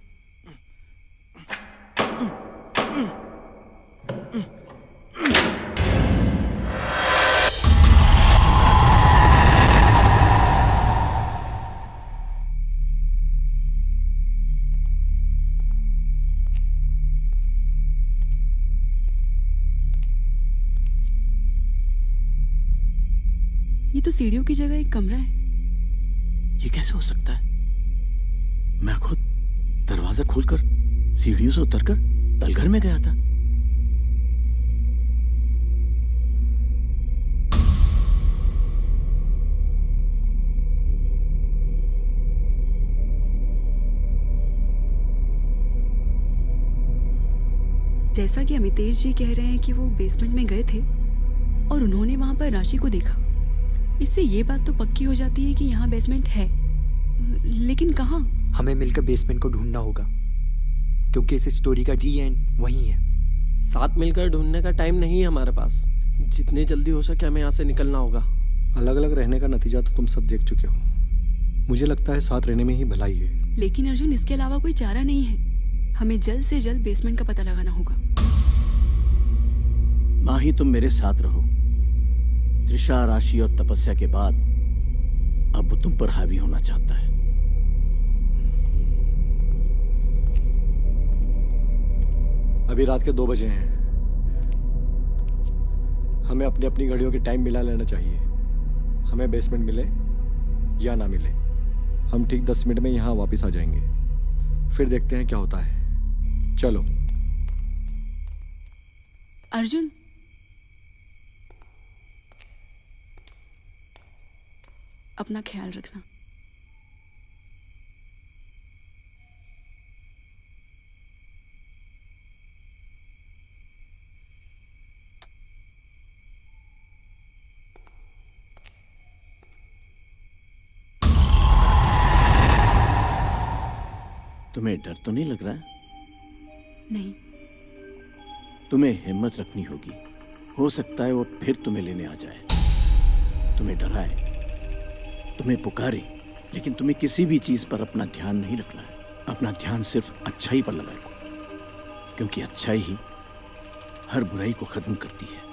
Speaker 3: ये तो सीढ़ियों की जगह एक कमरा है।
Speaker 12: ये कैसे हो सकता है? मैं खुद दरवाजा खोलकर सीढ़ियों से उतरकर तलघर में गया था।
Speaker 3: जैसा कि अमितेश जी कह रहे हैं कि वो बेसमेंट में गए थे और उन्होंने वहां पर राशि को देखा, इससे ये बात तो पक्की हो जाती है कि यहाँ बेसमेंट है, लेकिन कहाँ?
Speaker 5: हमें मिलकर बेसमेंट को ढूंढना होगा, क्योंकि इस स्टोरी का डी एंड वही है।
Speaker 2: साथ मिलकर ढूंढने का टाइम नहीं है हमारे पास। जितनी जल्दी हो सके हमें यहाँ से निकलना होगा।
Speaker 1: अलग अलग रहने का नतीजा तो तुम सब देख चुके हो। मुझे लगता है साथ रहने में ही भलाई है।
Speaker 3: लेकिन अर्जुन, इसके अलावा कोई चारा नहीं है। हमें जल्द से जल्द बेसमेंट का पता लगाना होगा।
Speaker 12: माही, तुम मेरे साथ रहो। त्रिशा, राशि और तपस्या के बाद अब वो तुम पर हावी होना चाहता है।
Speaker 1: अभी रात के 2 बजे हैं। हमें अपनी अपनी घड़ियों के टाइम मिला लेना चाहिए। हमें बेसमेंट मिले या ना मिले, हम ठीक 10 मिनट में यहाँ वापस आ जाएंगे। फिर देखते हैं क्या होता है। चलो।
Speaker 3: अर्जुन, अपना ख्याल रखना।
Speaker 12: तुम्हें डर तो नहीं लग रहा?
Speaker 3: नहीं।
Speaker 12: तुम्हें हिम्मत रखनी होगी। हो सकता है वो फिर तुम्हें लेने आ जाए, तुम्हें डराए, तुम्हें पुकारे, लेकिन तुम्हें किसी भी चीज पर अपना ध्यान नहीं रखना है। अपना ध्यान सिर्फ अच्छाई पर लगाए, क्योंकि अच्छाई ही हर बुराई को खत्म करती है।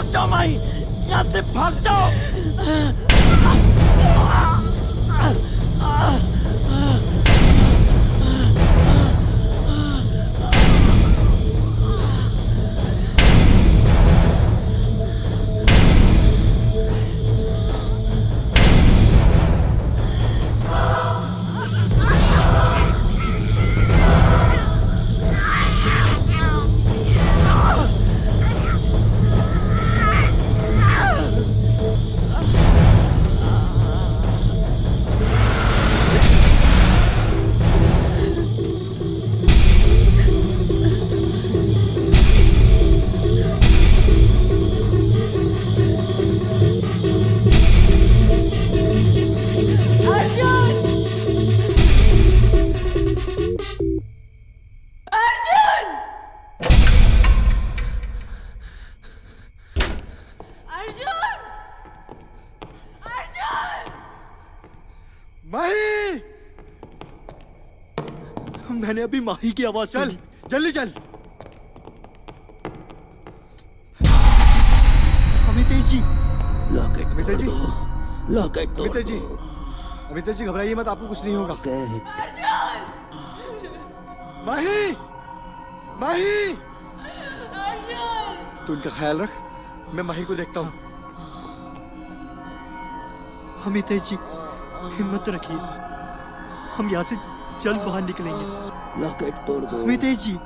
Speaker 17: भाग जाओ माही, यहाँ से भाग जाओ।
Speaker 5: मैंने अभी माही की आवाज
Speaker 1: चल, जल्दी चल।
Speaker 5: अमितेश जी,
Speaker 1: अमितेश जी,
Speaker 17: लॉकेट तोड़
Speaker 1: अमितेश जी, अमितेश जी घबराइए मत, आपको कुछ नहीं होगा। माही, माही, तू इनका ख्याल रख, मैं माही को देखता हूँ।
Speaker 5: अमितेश जी हिम्मत रखिए, हम यहाँ से जल्द बाहर निकलेंगे।
Speaker 17: लॉकेट तोड़ दो
Speaker 5: अमितेश जी।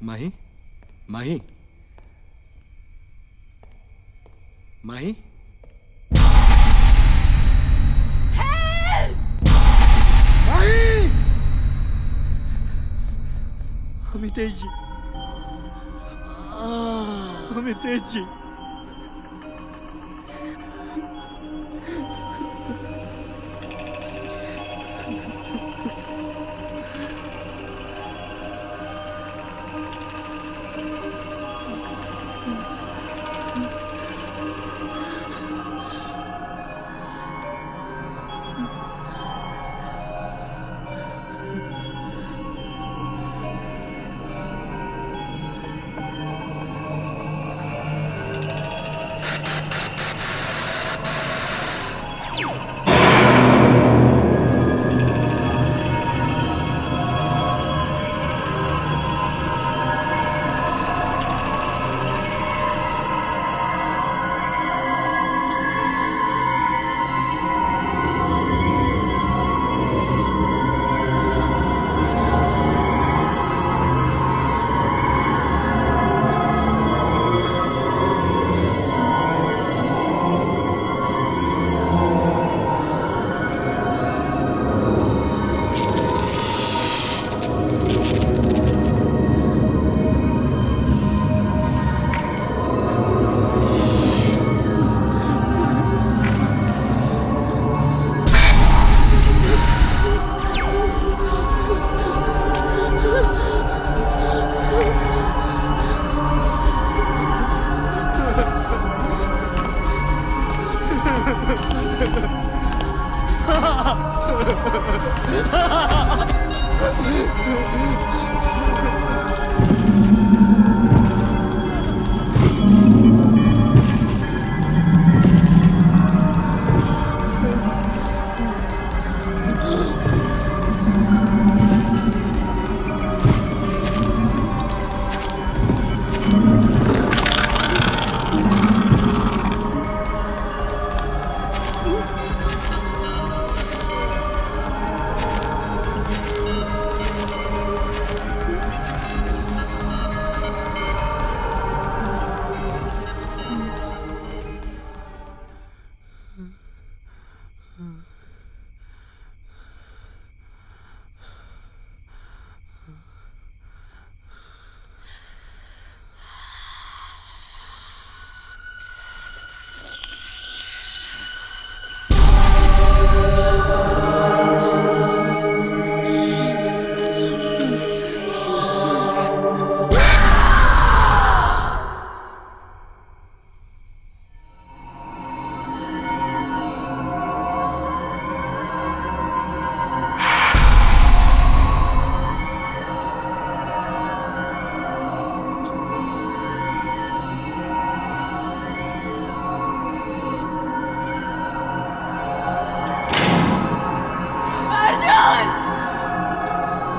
Speaker 1: माही, माही, माही, माही,
Speaker 5: अमितेश जी, अमितेश जी।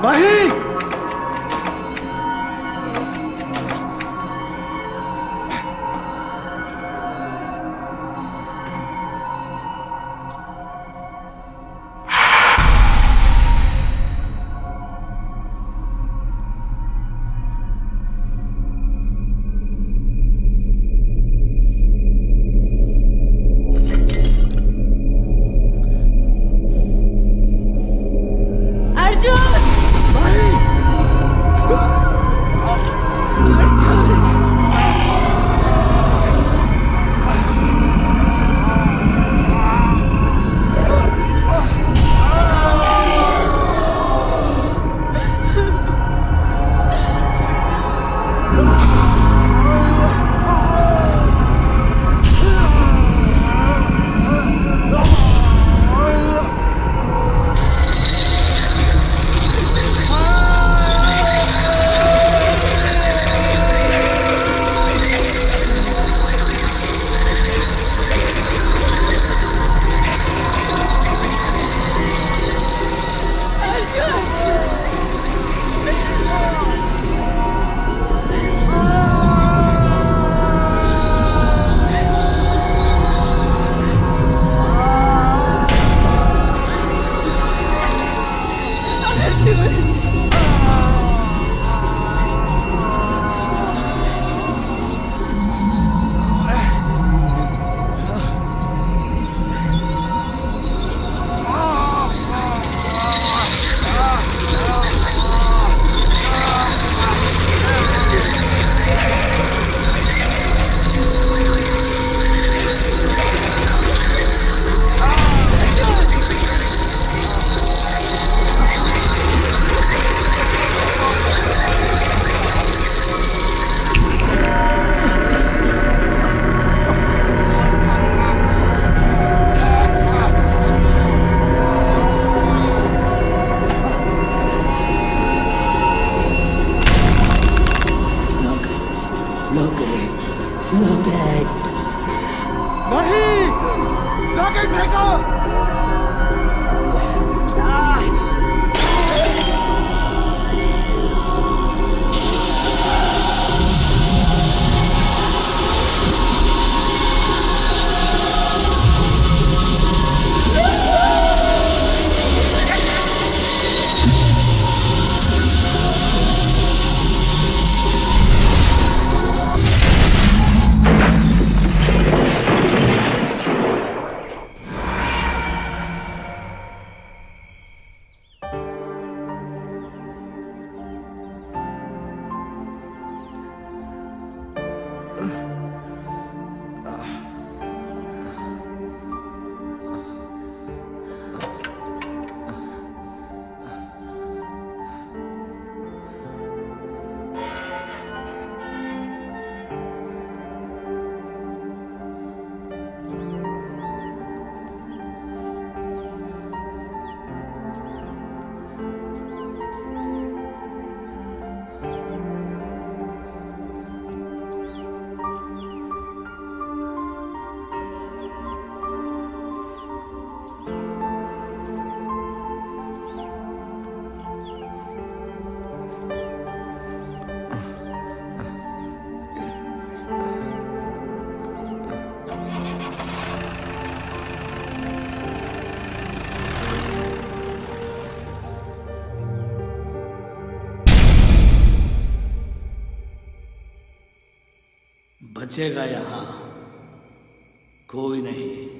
Speaker 1: माही!
Speaker 17: रॉकेट फेंको। बचेगा यहाँ कोई नहीं।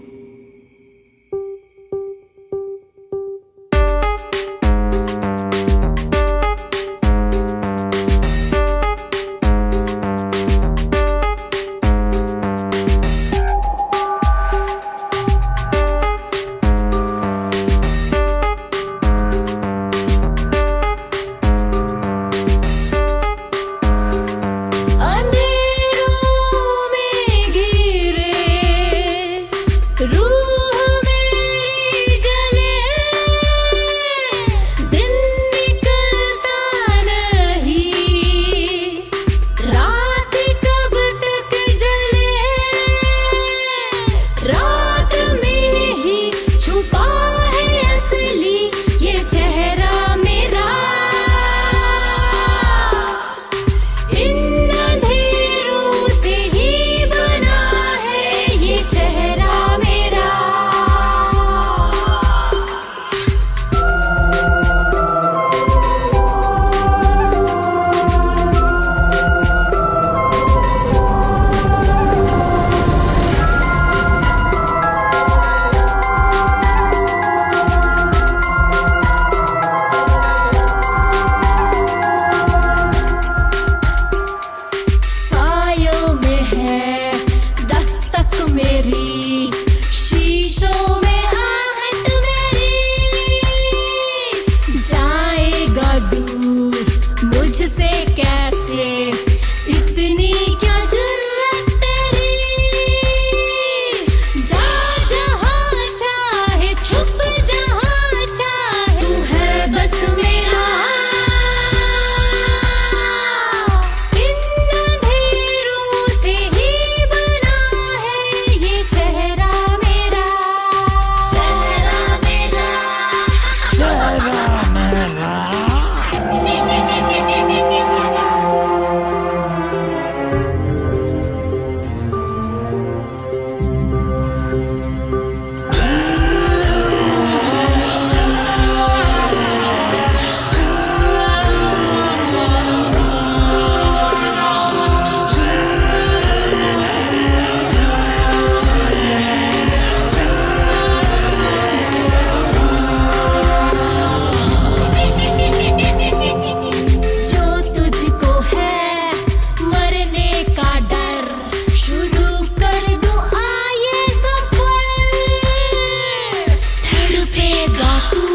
Speaker 4: जीतेगा तू